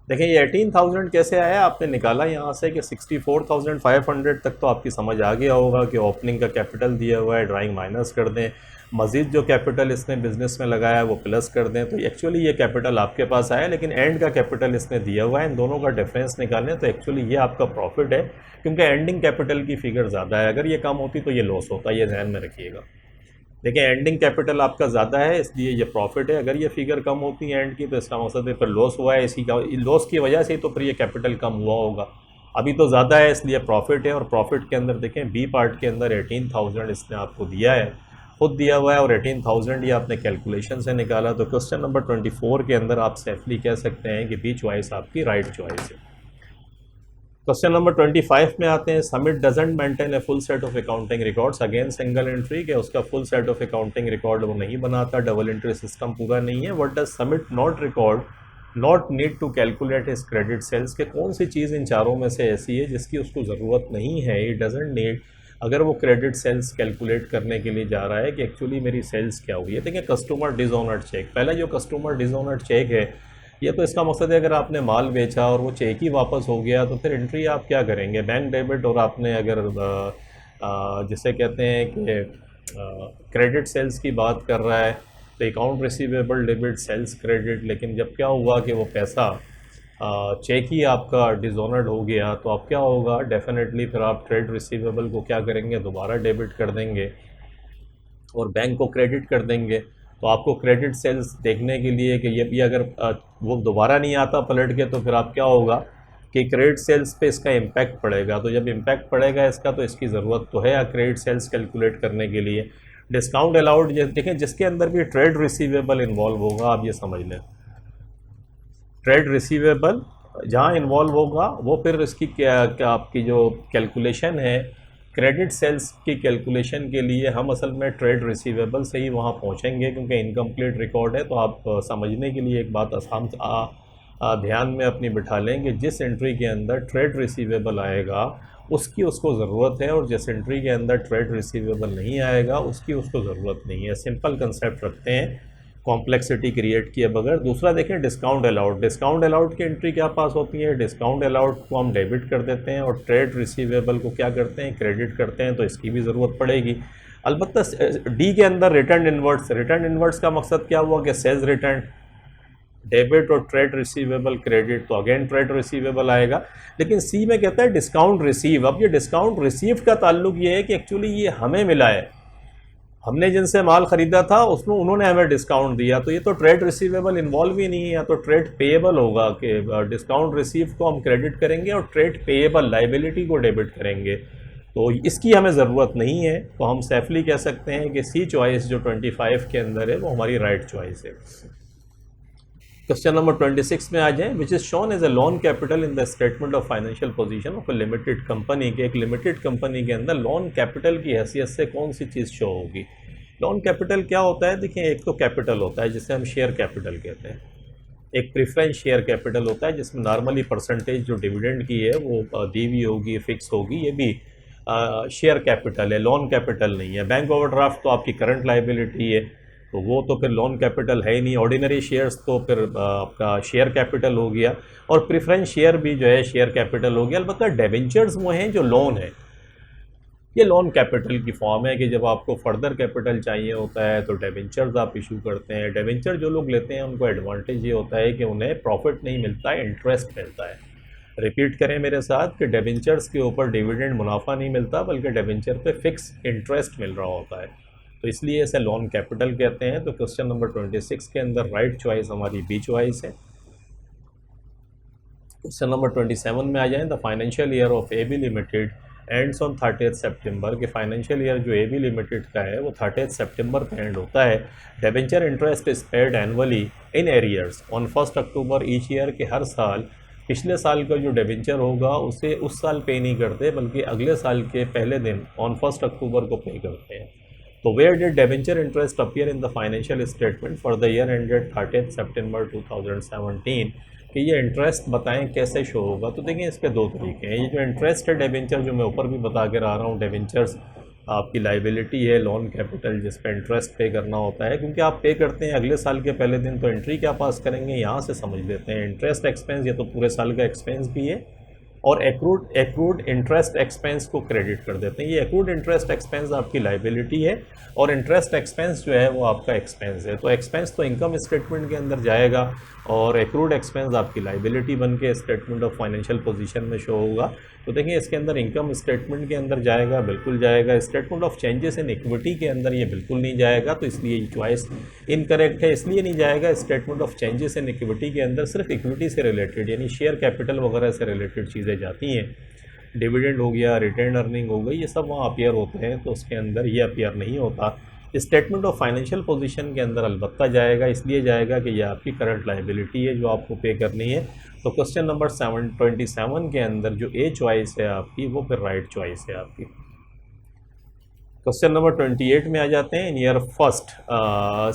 देखें ये 18,000 कैसे आया, आपने निकाला यहाँ से कि 64,500 तक तो आपकी समझ आ गया होगा कि ओपनिंग का कैपिटल दिया हुआ है, ड्राइंग माइनस कर दें, मज़ीद जो कैपिटल इसने बिज़नेस में लगाया है वो प्लस कर दें, तो एक्चुअली ये कैपिटल आपके पास आया। लेकिन एंड का कैपिटल इसने दिया हुआ है, इन दोनों का डिफरेंस निकालें तो एक्चुअली ये आपका प्रॉफिट है, क्योंकि एंडिंग कैपिटल की फिगर ज़्यादा है। अगर ये कम होती तो ये लॉस होता, ये ध्यान में रखिएगा। देखिए एंडिंग कैपिटल आपका ज़्यादा है इसलिए ये प्रॉफिट है। अगर ये फिगर कम होती है एंड की तो इसका मकसद है फिर लॉस हुआ है, इसी का लॉस की वजह से तो फिर ये कैपिटल कम हुआ होगा। अभी तो ज़्यादा है इसलिए प्रॉफिट है। और प्रॉफिट के अंदर देखें बी पार्ट के अंदर 18,000 इसने आपको दिया है, खुद दिया हुआ है, और 18,000 ये आपने कैलकुलेशन से निकाला। तो क्वेश्चन नंबर 24 के अंदर आप सेफली कह सकते हैं कि बी चॉइस आपकी राइट चॉइस है। क्वेश्चन नंबर 25 में आते हैं। Summit doesn't maintain a full set of accounting records, again single entry के उसका full set of accounting record वो नहीं बनाता, डबल एंट्री सिस्टम पूरा नहीं है। What does Summit not record not need to calculate his credit sales, के कौन सी चीज़ इन चारों में से ऐसी है जिसकी उसको ज़रूरत नहीं है, इट डजंट नीड, अगर वो क्रेडिट सेल्स कैलकुलेट करने के लिए जा रहा है कि एक्चुअली मेरी सेल्स क्या हुई है। देखिए कस्टमर डिसऑनर्ड चेक, पहला जो कस्टमर डिसऑनर्ड चेक है ये तो इसका मकसद है अगर आपने माल बेचा और वो चेक ही वापस हो गया तो फिर एंट्री आप क्या करेंगे, बैंक डेबिट। और आपने अगर जिसे कहते हैं कि क्रेडिट सेल्स की बात कर रहा है तो account receivable debit sales credit, लेकिन जब क्या हुआ कि वो पैसा चेक ही आपका डिसऑनर्ड हो गया तो अब क्या होगा, डेफिनेटली फिर आप ट्रेड रिसीवेबल को क्या करेंगे, दोबारा डेबिट कर देंगे और बैंक को क्रेडिट कर देंगे। तो आपको क्रेडिट सेल्स देखने के लिए कि ये भी अगर वो दोबारा नहीं आता पलट के, तो फिर आप क्या होगा कि क्रेडिट सेल्स पे इसका इम्पैक्ट पड़ेगा। तो जब इम्पैक्ट पड़ेगा इसका, तो इसकी ज़रूरत तो है क्रेडिट सेल्स कैलकुलेट करने के लिए। डिस्काउंट अलाउड देखें, जिसके अंदर भी ट्रेड रिसीवेबल इन्वॉल्व होगा, आप ये समझ लें, ट्रेड रिसीवेबल जहाँ इन्वॉल्व होगा वो फिर इसकी क्या आपकी जो कैलकुलेशन है क्रेडिट सेल्स की कैलकुलेशन के लिए, हम असल में ट्रेड रिसीवेबल से ही वहाँ पहुँचेंगे, क्योंकि इनकम्प्लीट रिकॉर्ड है। तो आप समझने के लिए एक बात आसान ध्यान में अपनी बिठा लें कि जिस एंट्री के अंदर ट्रेड रिसीवेबल आएगा उसकी उसको ज़रूरत है, और जिस एंट्री के अंदर ट्रेड रिसीवेबल नहीं आएगा उसकी उसको ज़रूरत नहीं है। सिंपल कंसेप्ट रखते हैं, कॉम्प्लेक्सिटी क्रिएट किए बगैर। दूसरा देखें डिस्काउंट अलाउड। डिस्काउंट अलाउड की एंट्री क्या पास होती है, डिस्काउंट अलाउड को हम डेबिट कर देते हैं और ट्रेड रिसीवेबल को क्या करते हैं, क्रेडिट करते हैं। तो इसकी भी ज़रूरत पड़ेगी। अलबत्ता डी के अंदर रिटर्न इन्वर्ट्स, रिटर्न इन्वर्ट्स का मकसद क्या हुआ कि सेल्स रिटर्न डेबिट और ट्रेड रिसीवेबल क्रेडिट, तो अगेन ट्रेड रिसीवेबल आएगा। लेकिन सी में कहता है डिस्काउंट रिसीव। अब ये डिस्काउंट रिसीव का ताल्लुक ये है कि एक्चुअली ये हमें मिला है, हमने जिनसे माल ख़रीदा था उसमें उन्होंने हमें डिस्काउंट दिया, तो ये तो ट्रेड रिसीवेबल इन्वॉल्व ही नहीं है। या तो ट्रेड पेएबल होगा कि डिस्काउंट रिसीव को हम क्रेडिट करेंगे और ट्रेड पेएबल लाइबिलिटी को डेबिट करेंगे, तो इसकी हमें ज़रूरत नहीं है। तो हम सेफली कह सकते हैं कि सी चॉइस जो 25 के अंदर है वो हमारी राइट चॉइस है। क्वेश्चन नंबर 26 में आ जाएं, which is shown as a loan capital in the statement of financial position of a limited company. के एक लिमिटेड कंपनी के अंदर लोन कैपिटल की हैसियत से कौन सी चीज़ शो होगी। लोन कैपिटल क्या होता है, देखिए एक तो कैपिटल होता है जिसे हम शेयर कैपिटल कहते हैं, एक प्रेफरेंस शेयर कैपिटल होता है जिसमें नॉर्मली परसेंटेज जो डिविडेंड की है वो दी हुई होगी, फिक्स होगी। ये भी शेयर कैपिटल है, लोन कैपिटल नहीं है। बैंक ओवरड्राफ्ट तो आपकी करंट लाइबिलिटी है, तो वो तो फिर लोन कैपिटल है ही नहीं। ऑर्डिनरी शेयर्स तो फिर आपका शेयर कैपिटल हो गया, और प्रेफरेंस शेयर भी जो है शेयर कैपिटल हो गया। अलबत्ता डेवेंचर्स वो हैं जो लोन है, ये लोन कैपिटल की फॉर्म है कि जब आपको फर्दर कैपिटल चाहिए होता है तो डेवेंचर्स आप इशू करते हैं। डेवेंचर जो लोग लेते हैं उनको एडवांटेज ये होता है कि उन्हें प्रॉफिट नहीं मिलता है, इंटरेस्ट मिलता है। रिपीट करें मेरे साथ कि डेवेंचर्स के ऊपर डिविडेंड मुनाफा नहीं मिलता, बल्कि डेवेंचर पे फिक्स इंटरेस्ट मिल रहा होता है, तो इसलिए इसे लोन कैपिटल कहते हैं। तो क्वेश्चन नंबर 26 के अंदर राइट चॉइस हमारी बी चॉइस है। क्वेश्चन नंबर 27 में आ जाएं, the financial year of A B limited ends on 30 September. के फाइनेंशियल ईयर जो ए बी लिमिटेड का है वो 30 सितंबर पे एंड होता है। Debenture interest is paid annually in arrears on 1 October each year. के हर साल पिछले साल का जो डेवेंचर होगा उसे उस साल पे नहीं करते, बल्कि अगले साल के पहले दिन ऑन 1 अक्टूबर को पे करते हैं। तो where did debenture interest appear in the financial statement for the year ended 30 सितंबर 2017। कि ये इंटरेस्ट बताएं कैसे शो होगा। तो देखिए इसके दो तरीके हैं। ये जो इंटरेस्ट है डेवेंचर, जो मैं ऊपर भी बता के आ रहा हूँ, डेवेंचर्स आपकी लाइबिलिटी है लोन कैपिटल जिस पे इंटरेस्ट पे करना होता है, क्योंकि आप पे करते हैं अगले साल के पहले दिन। तो एंट्री क्या पास करेंगे, यहाँ से समझ लेते हैं। इंटरेस्ट एक्सपेंस ये तो पूरे साल का एक्सपेंस भी है, और एक्रूड इंटरेस्ट एक्सपेंस को क्रेडिट कर देते हैं। ये एक्रूड इंटरेस्ट एक्सपेंस आपकी लाइबिलिटी है, और इंटरेस्ट एक्सपेंस जो है वो आपका एक्सपेंस है। तो एक्सपेंस तो इनकम स्टेटमेंट के अंदर जाएगा, और एक्रूड एक्सपेंस आपकी लाइबिलिटी बन के स्टेटमेंट ऑफ फाइनेंशियल पोजीशन में शो होगा। तो देखिए इसके अंदर इनकम स्टेटमेंट के अंदर जाएगा, बिल्कुल जाएगा। Statement of changes in equity के अंदर ये बिल्कुल नहीं जाएगा, तो इसलिए ये चॉइस इनकरेक्ट है। इसलिए नहीं जाएगा, statement of changes in equity के अंदर सिर्फ इक्विटी से रिलेटेड यानी शेयर कैपिटल वगैरह से रिलेटेड चीज़ें जाती हैं। डिविडेंड हो गया, रिटेन अर्निंग हो गई, ये सब वहाँ अपीयर होते हैं, तो उसके अंदर ये अपीयर नहीं होता। स्टेटमेंट ऑफ फाइनेंशियल पोजीशन के अंदर अलबत्ता जाएगा, इसलिए जाएगा कि यह आपकी करंट लाइबिलिटी है जो आपको पे करनी है। तो क्वेश्चन नंबर 27 के अंदर जो ए चॉइस है आपकी वो फिर राइट चॉइस है आपकी। क्वेश्चन नंबर 28 में आ जाते हैं। In year first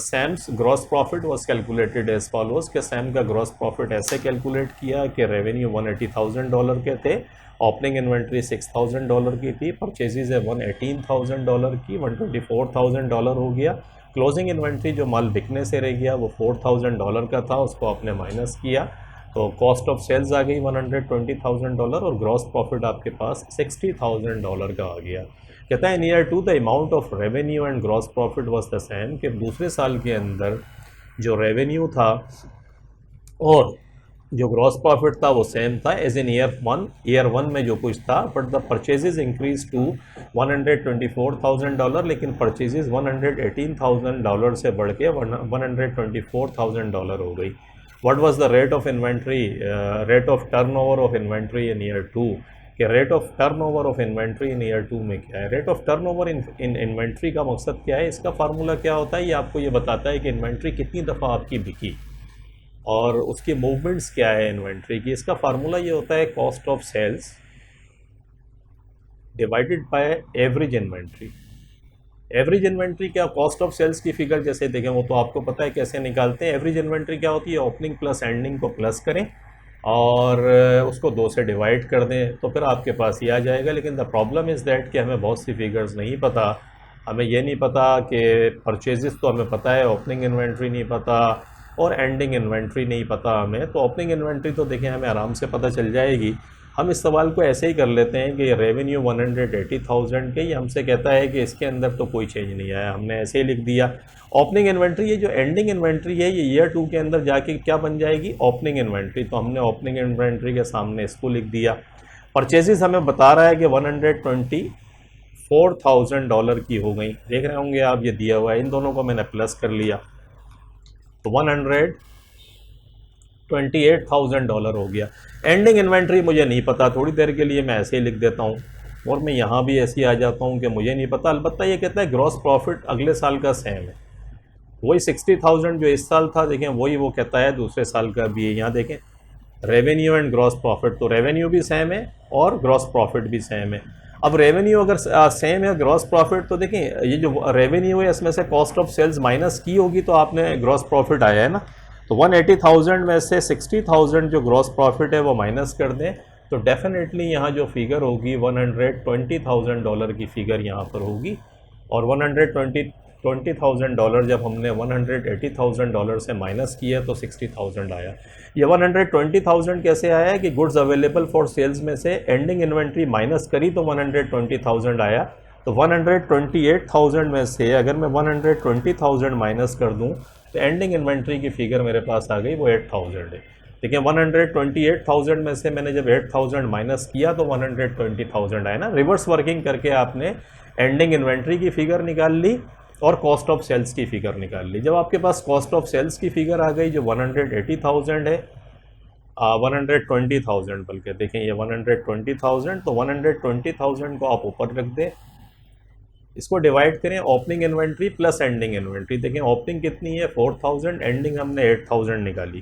Sam's gross profit was calculated as follows. के सैम का ग्रॉस प्रॉफिट ऐसे कैलकुलेट किया कि रेवेन्यू $180,000 के थे, ओपनिंग इन्वेंट्री $6,000 की थी, परचेजेज है $118,000 की, $124,000 हो गया। क्लोजिंग इन्वेंट्री जो माल बिकने से रह गया वो $4,000 का था, उसको आपने माइनस किया, तो कॉस्ट ऑफ सेल्स आ गई $120,000, और ग्रॉस प्रॉफिट आपके पास $60,000 का आ गया। कहता है near to the amount of revenue and gross profit was the same. कि दूसरे साल के अंदर जो रेवेन्यू था और जो ग्रॉस प्रॉफिट था वो सेम था एज इन ईयर वन में जो कुछ था, but the purchases increase to $124,000, लेकिन परचेजेज $118,000 से बढ़ के $124,000 हो गई। What was the rate of inventory, rate of turnover of inventory in year two, कि rate of turnover of inventory in year two में क्या है। Rate of turnover in inventory का मकसद क्या है, इसका फार्मूला क्या होता है, ये आपको ये बताता है कि इन्वेंट्री कितनी दफ़ा आपकी बिकी और उसकी मूवमेंट्स क्या है इन्वेंट्री की। इसका फार्मूला ये होता है cost of sales divided by average inventory. Average inventory क्या, कॉस्ट ऑफ सेल्स की फिगर जैसे देखें वो तो आपको पता है कैसे निकालते हैं। एवरेज इन्वेंट्री क्या होती है, ओपनिंग प्लस एंडिंग को प्लस करें और उसको 2 से डिवाइड कर दें तो फिर आपके पास ये आ जाएगा। लेकिन द प्रॉब्लम इज़ दैट कि हमें बहुत सी फिगर्स नहीं पता। हमें ये नहीं पता कि परचेजेस तो हमें पता है, ओपनिंग इन्वेंट्री नहीं पता और एंडिंग इन्वेंट्री नहीं पता हमें। तो ओपनिंग इन्वेंट्री तो देखें हमें आराम से पता चल जाएगी। हम इस सवाल को ऐसे ही कर लेते हैं कि रेवेन्यू 180,000 के, ये हमसे कहता है कि इसके अंदर तो कोई चेंज नहीं आया, हमने ऐसे ही लिख दिया। ओपनिंग इन्वेंट्री, ये जो एंडिंग इन्वेंट्री है ये ईयर 2 के अंदर जाके क्या बन जाएगी, ओपनिंग इन्वेंट्री, तो हमने ओपनिंग इन्वेंट्री के सामने इसको लिख दिया। परचेजेस हमें बता रहा है कि $124,000 की हो गई, देख रहे होंगे आप ये दिया हुआ है, इन दोनों को मैंने प्लस कर लिया तो $128,000 हो गया। एंडिंग इन्वेंट्री मुझे नहीं पता, थोड़ी देर के लिए मैं ऐसे ही लिख देता हूँ और मैं यहाँ भी ऐसे ही आ जाता हूँ कि मुझे नहीं पता। अलबत्ता ये कहता है ग्रॉस प्रॉफिट अगले साल का सेम है, वही 60,000 जो इस साल था देखें वही वो कहता है दूसरे साल का भी है। यहाँ देखें रेवेन्यू एंड ग्रॉस प्रॉफिट, तो रेवेन्यू भी सेम है और ग्रॉस प्रॉफिट भी सेम है। अब रेवेन्यू अगर सेम है ग्रॉस प्रॉफिट, तो देखें ये जो रेवेन्यू है इसमें से कॉस्ट ऑफ सेल्स माइनस की होगी तो आपने ग्रॉस प्रॉफिट आया है ना। तो 180,000 में से 60,000 जो ग्रॉस प्रॉफिट है वो माइनस कर दें तो डेफिनेटली यहाँ जो फिगर होगी $120,000 की फिगर यहाँ पर होगी। और $120,000 जब हमने $180,000 से माइनस किया तो 60,000 आया। ये 120,000 कैसे आया है कि गुड्स अवेलेबल फॉर सेल्स में से एंडिंग इन्वेंट्री माइनस करी तो 120,000 आया। तो 128,000 में से अगर मैं 120,000 माइनस कर दूं तो एंडिंग इन्वेंट्री की फिगर मेरे पास आ गई, वो 8,000 है। देखिए 128,000 में से मैंने जब 8,000 माइनस किया तो 120,000 आया ना। रिवर्स वर्किंग करके आपने एंडिंग इन्वेंट्री की फिगर निकाल ली और कॉस्ट ऑफ सेल्स की फिगर निकाल ली। जब आपके पास कॉस्ट ऑफ सेल्स की फिगर आ गई जो 180,000 है, 120,000 बल्कि देखें ये 120,000, तो 120,000 को आप ऊपर रख दें, इसको डिवाइड करें opening inventory plus ending inventory. देखें ओपनिंग कितनी है 4,000, एंडिंग हमने 8,000 निकाली,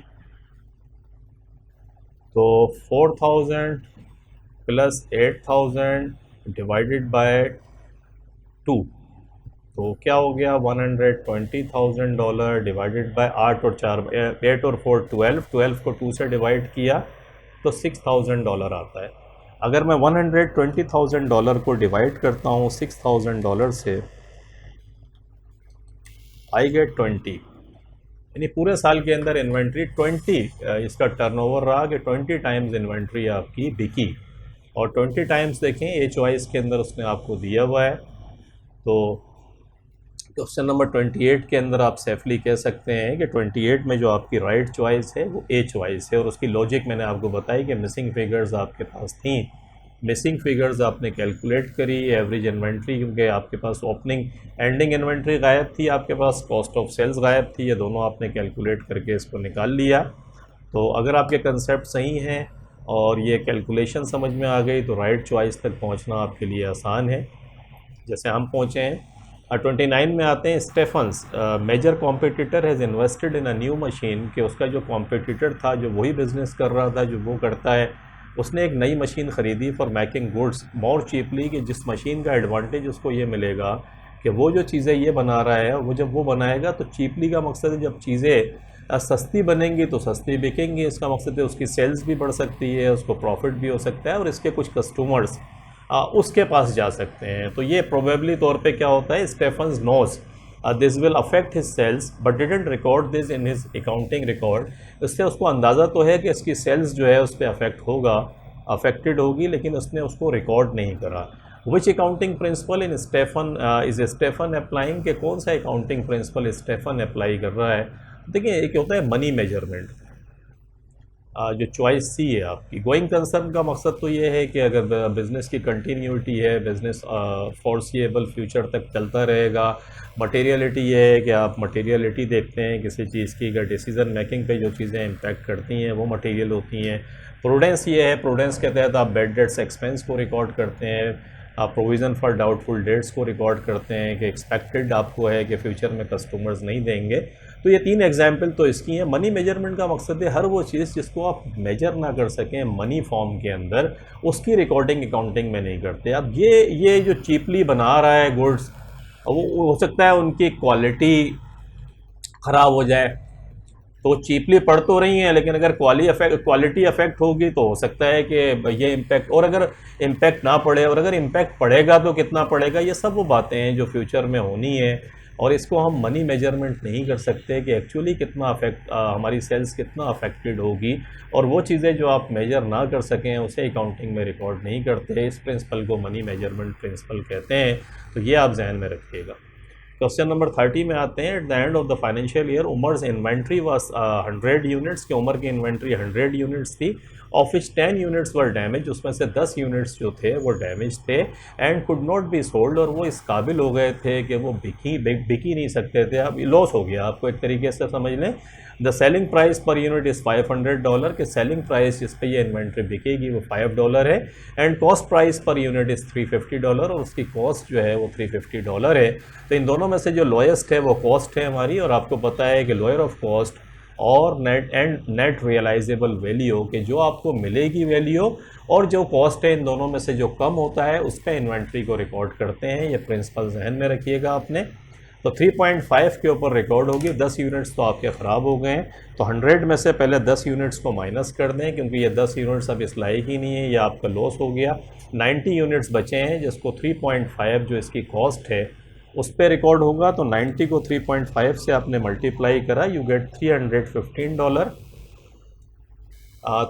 तो 4,000 प्लस 8,000 डिवाइडेड बाय 2 तो क्या हो गया $120,000 डिवाइडेड बाय 8 और 4 8 और 4 12 को 2 से डिवाइड किया तो $6,000 आता है। अगर मैं $120,000 को डिवाइड करता हूँ $6,000 से, आई गेट 20, यानी पूरे साल के अंदर इन्वेंट्री 20 इसका टर्नओवर रहा कि 20 टाइम्स इन्वेंट्री आपकी बिकी। और 20 टाइम्स देखें ए चॉइस के अंदर उसने आपको दिया हुआ है। तो क्वेश्चन नंबर 28 के अंदर आप सेफली कह सकते हैं कि 28 में जो आपकी राइट चॉइस है वो ए चॉइस है। और उसकी लॉजिक मैंने आपको बताई कि मिसिंग फिगर्स आपके पास थी, मिसिंग फिगर्स आपने कैलकुलेट करी, एवरेज इन्वेंट्री क्योंकि आपके पास ओपनिंग एंडिंग इन्वेंट्री गायब थी, आपके पास कॉस्ट ऑफ सेल्स गायब थी, ये दोनों आपने कैलकुलेट करके इसको निकाल लिया। तो अगर आपके कंसेप्ट सही हैं और ये कैलकुलेशन समझ में आ गई तो राइट चॉइस तक पहुंचना आपके लिए आसान है, जैसे हम पहुंचे हैं। 29 में आते हैं Stephens, major competitor has invested in a new machine, कि उसका जो कॉम्पिटिटर था जो वही बिज़नेस कर रहा था जो वो करता है, उसने एक नई मशीन ख़रीदी for making goods more cheaply, कि जिस मशीन का एडवांटेज उसको ये मिलेगा कि वो जो चीज़ें ये बना रहा है वो जब वो बनाएगा तो चीपली का मकसद है जब चीज़ें सस्ती बनेंगी तो सस्ती बिकेंगी, इसका मकसद है उसकी सेल्स भी बढ़ सकती है, उसको प्रॉफिट भी हो सकता है और इसके कुछ कस्टमर्स उसके पास जा सकते हैं। तो ये प्रोबेबली तौर पे क्या होता है, Stephens knows this will affect his sales but didn't record this in his accounting record. इससे उसको अंदाज़ा तो है कि इसकी सेल्स जो है उस पर अफेक्ट होगा, अफेक्टेड होगी, लेकिन उसने उसको रिकॉर्ड नहीं करा। Which accounting principle in Stefan is Stefan applying, के कौन सा अकाउंटिंग प्रिंसिपल स्टेफन अप्लाई कर रहा है। देखिए एक होता है मनी मेजरमेंट, जो चॉइस सी है आपकी। गोइंग कंसर्न का मकसद तो ये है कि अगर बिज़नेस की कंटिन्यूटी है, बिज़नेस फोर्सिएबल फ्यूचर तक चलता रहेगा। मटेरियलिटी ये है कि आप मटेरियलिटी देखते हैं किसी चीज़ की, अगर डिसीज़न मेकिंग पे जो चीज़ें इम्पैक्ट करती हैं वो मटेरियल होती हैं। प्रूडेंस ये है, प्रूडेंस के तहत आप बैड डेट्स एक्सपेंस को रिकॉर्ड करते हैं, आप प्रोविज़न फॉर डाउटफुल डेट्स को रिकॉर्ड करते हैं कि एक्सपेक्टेड आपको है कि फ्यूचर में कस्टमर्स नहीं देंगे। तो ये 3 एग्जाम्पल तो इसकी हैं। मनी मेजरमेंट का मकसद है हर वो चीज़ जिसको आप मेजर ना कर सकें मनी फॉर्म के अंदर, उसकी रिकॉर्डिंग अकाउंटिंग में नहीं करते। अब ये जो चीपली बना रहा है गुड्स, वो हो सकता है उनकी क्वालिटी ख़राब हो जाए, तो चीपली पड़ तो रही हैं, लेकिन अगर क्वालिटी अफेक्ट होगी तो हो सकता है कि ये इम्पैक्ट, और अगर इम्पैक्ट ना पड़े, और अगर इम्पैक्ट पड़ेगा तो कितना पड़ेगा, ये सब वो बातें हैं जो फ्यूचर में होनी है। और इसको हम मनी मेजरमेंट नहीं कर सकते कि एक्चुअली कितना हमारी सेल्स कितना अफेक्टेड होगी, और वो चीज़ें जो आप मेजर ना कर सकें उसे अकाउंटिंग में रिकॉर्ड नहीं करते। इस प्रिंसिपल को मनी मेजरमेंट प्रिंसिपल कहते हैं, तो ये आप जहन में रखिएगा। क्वेश्चन नंबर 30 में आते हैं। At the end of the financial year Umar's inventory was 100 units, कि उमर की इन्वेंट्री 100 यूनिट्स थी, of which 10 units were damage, उसमें से 10 यूनिट्स जो थे वो डैमेज थे, and could not be sold, और वो इस काबिल हो गए थे कि वो बिक ही नहीं सकते थे। अब लॉस हो गया, आपको एक तरीके से समझ लें। The selling price per unit is $500, कि सेलिंग प्राइस जिस पे ये इन्वेंट्री बिकेगी वो $5 है, and cost price per unit is $350, और उसकी कॉस्ट जो है वो $350 है। तो इन दोनों में से जो लोएस्ट है वो कॉस्ट है हमारी, और आपको पता है कि लोअर ऑफ कॉस्ट और नेट रियलाइजेबल वैल्यू, कि जो आपको मिलेगी वैल्यू और जो कॉस्ट है, इन दोनों में से जो कम होता है उस पर इन्वेंट्री को रिकॉर्ड करते हैं। ये प्रिंसिपल जहन में रखिएगा आपने। तो 3.5 के ऊपर रिकॉर्ड होगी। 10 यूनिट्स तो आपके ख़राब हो गए हैं, तो 100 में से पहले 10 यूनिट्स को माइनस कर दें, क्योंकि ये 10 यूनिट्स अब इस लायक ही नहीं है, ये आपका लॉस हो गया। 90 यूनिट्स बचे हैं, जिसको 3.5 जो इसकी कॉस्ट है उस पर रिकॉर्ड होगा। तो 90 को 3.5 से आपने मल्टीप्लाई करा, यू गेट $315।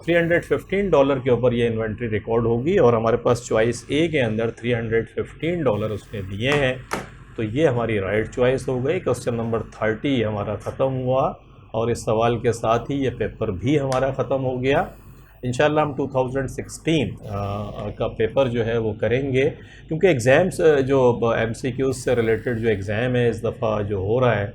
$315 के ऊपर ये इन्वेंट्री रिकॉर्ड होगी, और हमारे पास चॉइस ए के अंदर $315 उसने दिए हैं, तो ये हमारी राइट चॉइस हो गई। क्वेश्चन नंबर 30 हमारा ख़त्म हुआ, और इस सवाल के साथ ही ये पेपर भी हमारा ख़त्म हो गया। इंशाल्लाह हम 2016 का पेपर जो है वो करेंगे, क्योंकि एग्ज़ाम्स जो MCQs से रिलेटेड जो एग्ज़ाम है इस दफ़ा जो हो रहा है,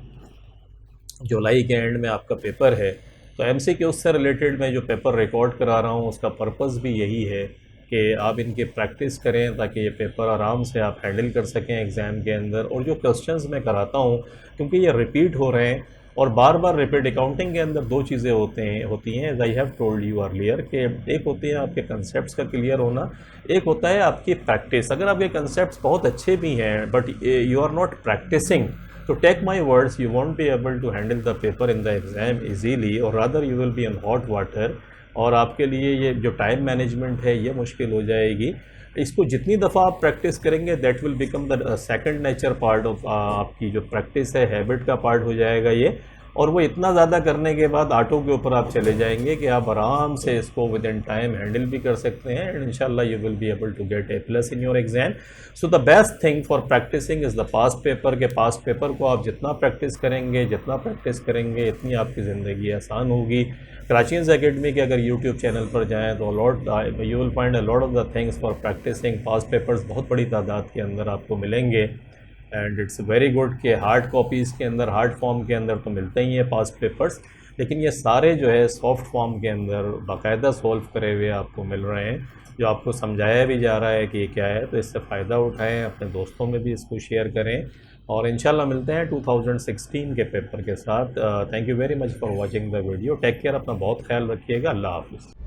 जुलाई के एंड में आपका पेपर है, तो MCQs से रिलेटेड मैं जो पेपर रिकॉर्ड करा रहा हूँ उसका पर्पज़ भी यही है कि आप इनकी प्रैक्टिस करें, ताकि ये पेपर आराम से आप हैंडल कर सकें एग्ज़ाम के अंदर। और जो क्वेश्चंस मैं कराता हूँ, क्योंकि ये रिपीट हो रहे हैं और बार बार रिपीट, अकाउंटिंग के अंदर 2 चीज़ें होती हैं, as I have told you earlier, कि एक होती है आपके कंसेप्ट्स का क्लियर होना, एक होता है आपकी प्रैक्टिस। अगर आपके कंसेप्ट्स बहुत अच्छे भी हैं but you are not practising, तो take my words, you won't be able to handle the paper in the exam easily, और rather you will be in hot water, और आपके लिए ये जो टाइम मैनेजमेंट है ये मुश्किल हो जाएगी। इसको जितनी दफ़ा आप प्रैक्टिस करेंगे that will become the second nature part of आपकी जो प्रैक्टिस है, हैबिट का पार्ट हो जाएगा ये। और वो इतना ज़्यादा करने के बाद ऑटो के ऊपर आप चले जाएंगे कि आप आराम से इसको विद इन टाइम हैंडल भी कर सकते हैं, एंड इंशाल्लाह you will be able to get A+ in your exam. So the best thing for practising is the past paper, के पास्ट पेपर को आप जितना प्रैक्टिस करेंगे इतनी आपकी ज़िंदगी आसान होगी। कराचीज़ एकेडमी के अगर यूट्यूब चैनल पर जाएँ तो you will find a lot of the things for practising past papers, बहुत बड़ी तादाद के अंदर आपको मिलेंगे, एंड इट्स वेरी गुड कि हार्ड कॉपीज़ के अंदर, हार्ड फॉर्म के अंदर तो मिलते ही हैं पास्ट पेपर्स, लेकिन ये सारे जो है सॉफ्ट फॉर्म के अंदर बाकायदा सॉल्व करे हुए आपको मिल रहे हैं, जो आपको समझाया भी जा रहा है कि ये क्या है। तो इससे फ़ायदा उठाएं, अपने दोस्तों में भी इसको शेयर करें, और इंशाल्लाह मिलते हैं 2016 के पेपर के साथ। Thank you very much for watching the video. Take care, अपना बहुत ख्याल रखिएगा। अल्लाह हाफ़िज़।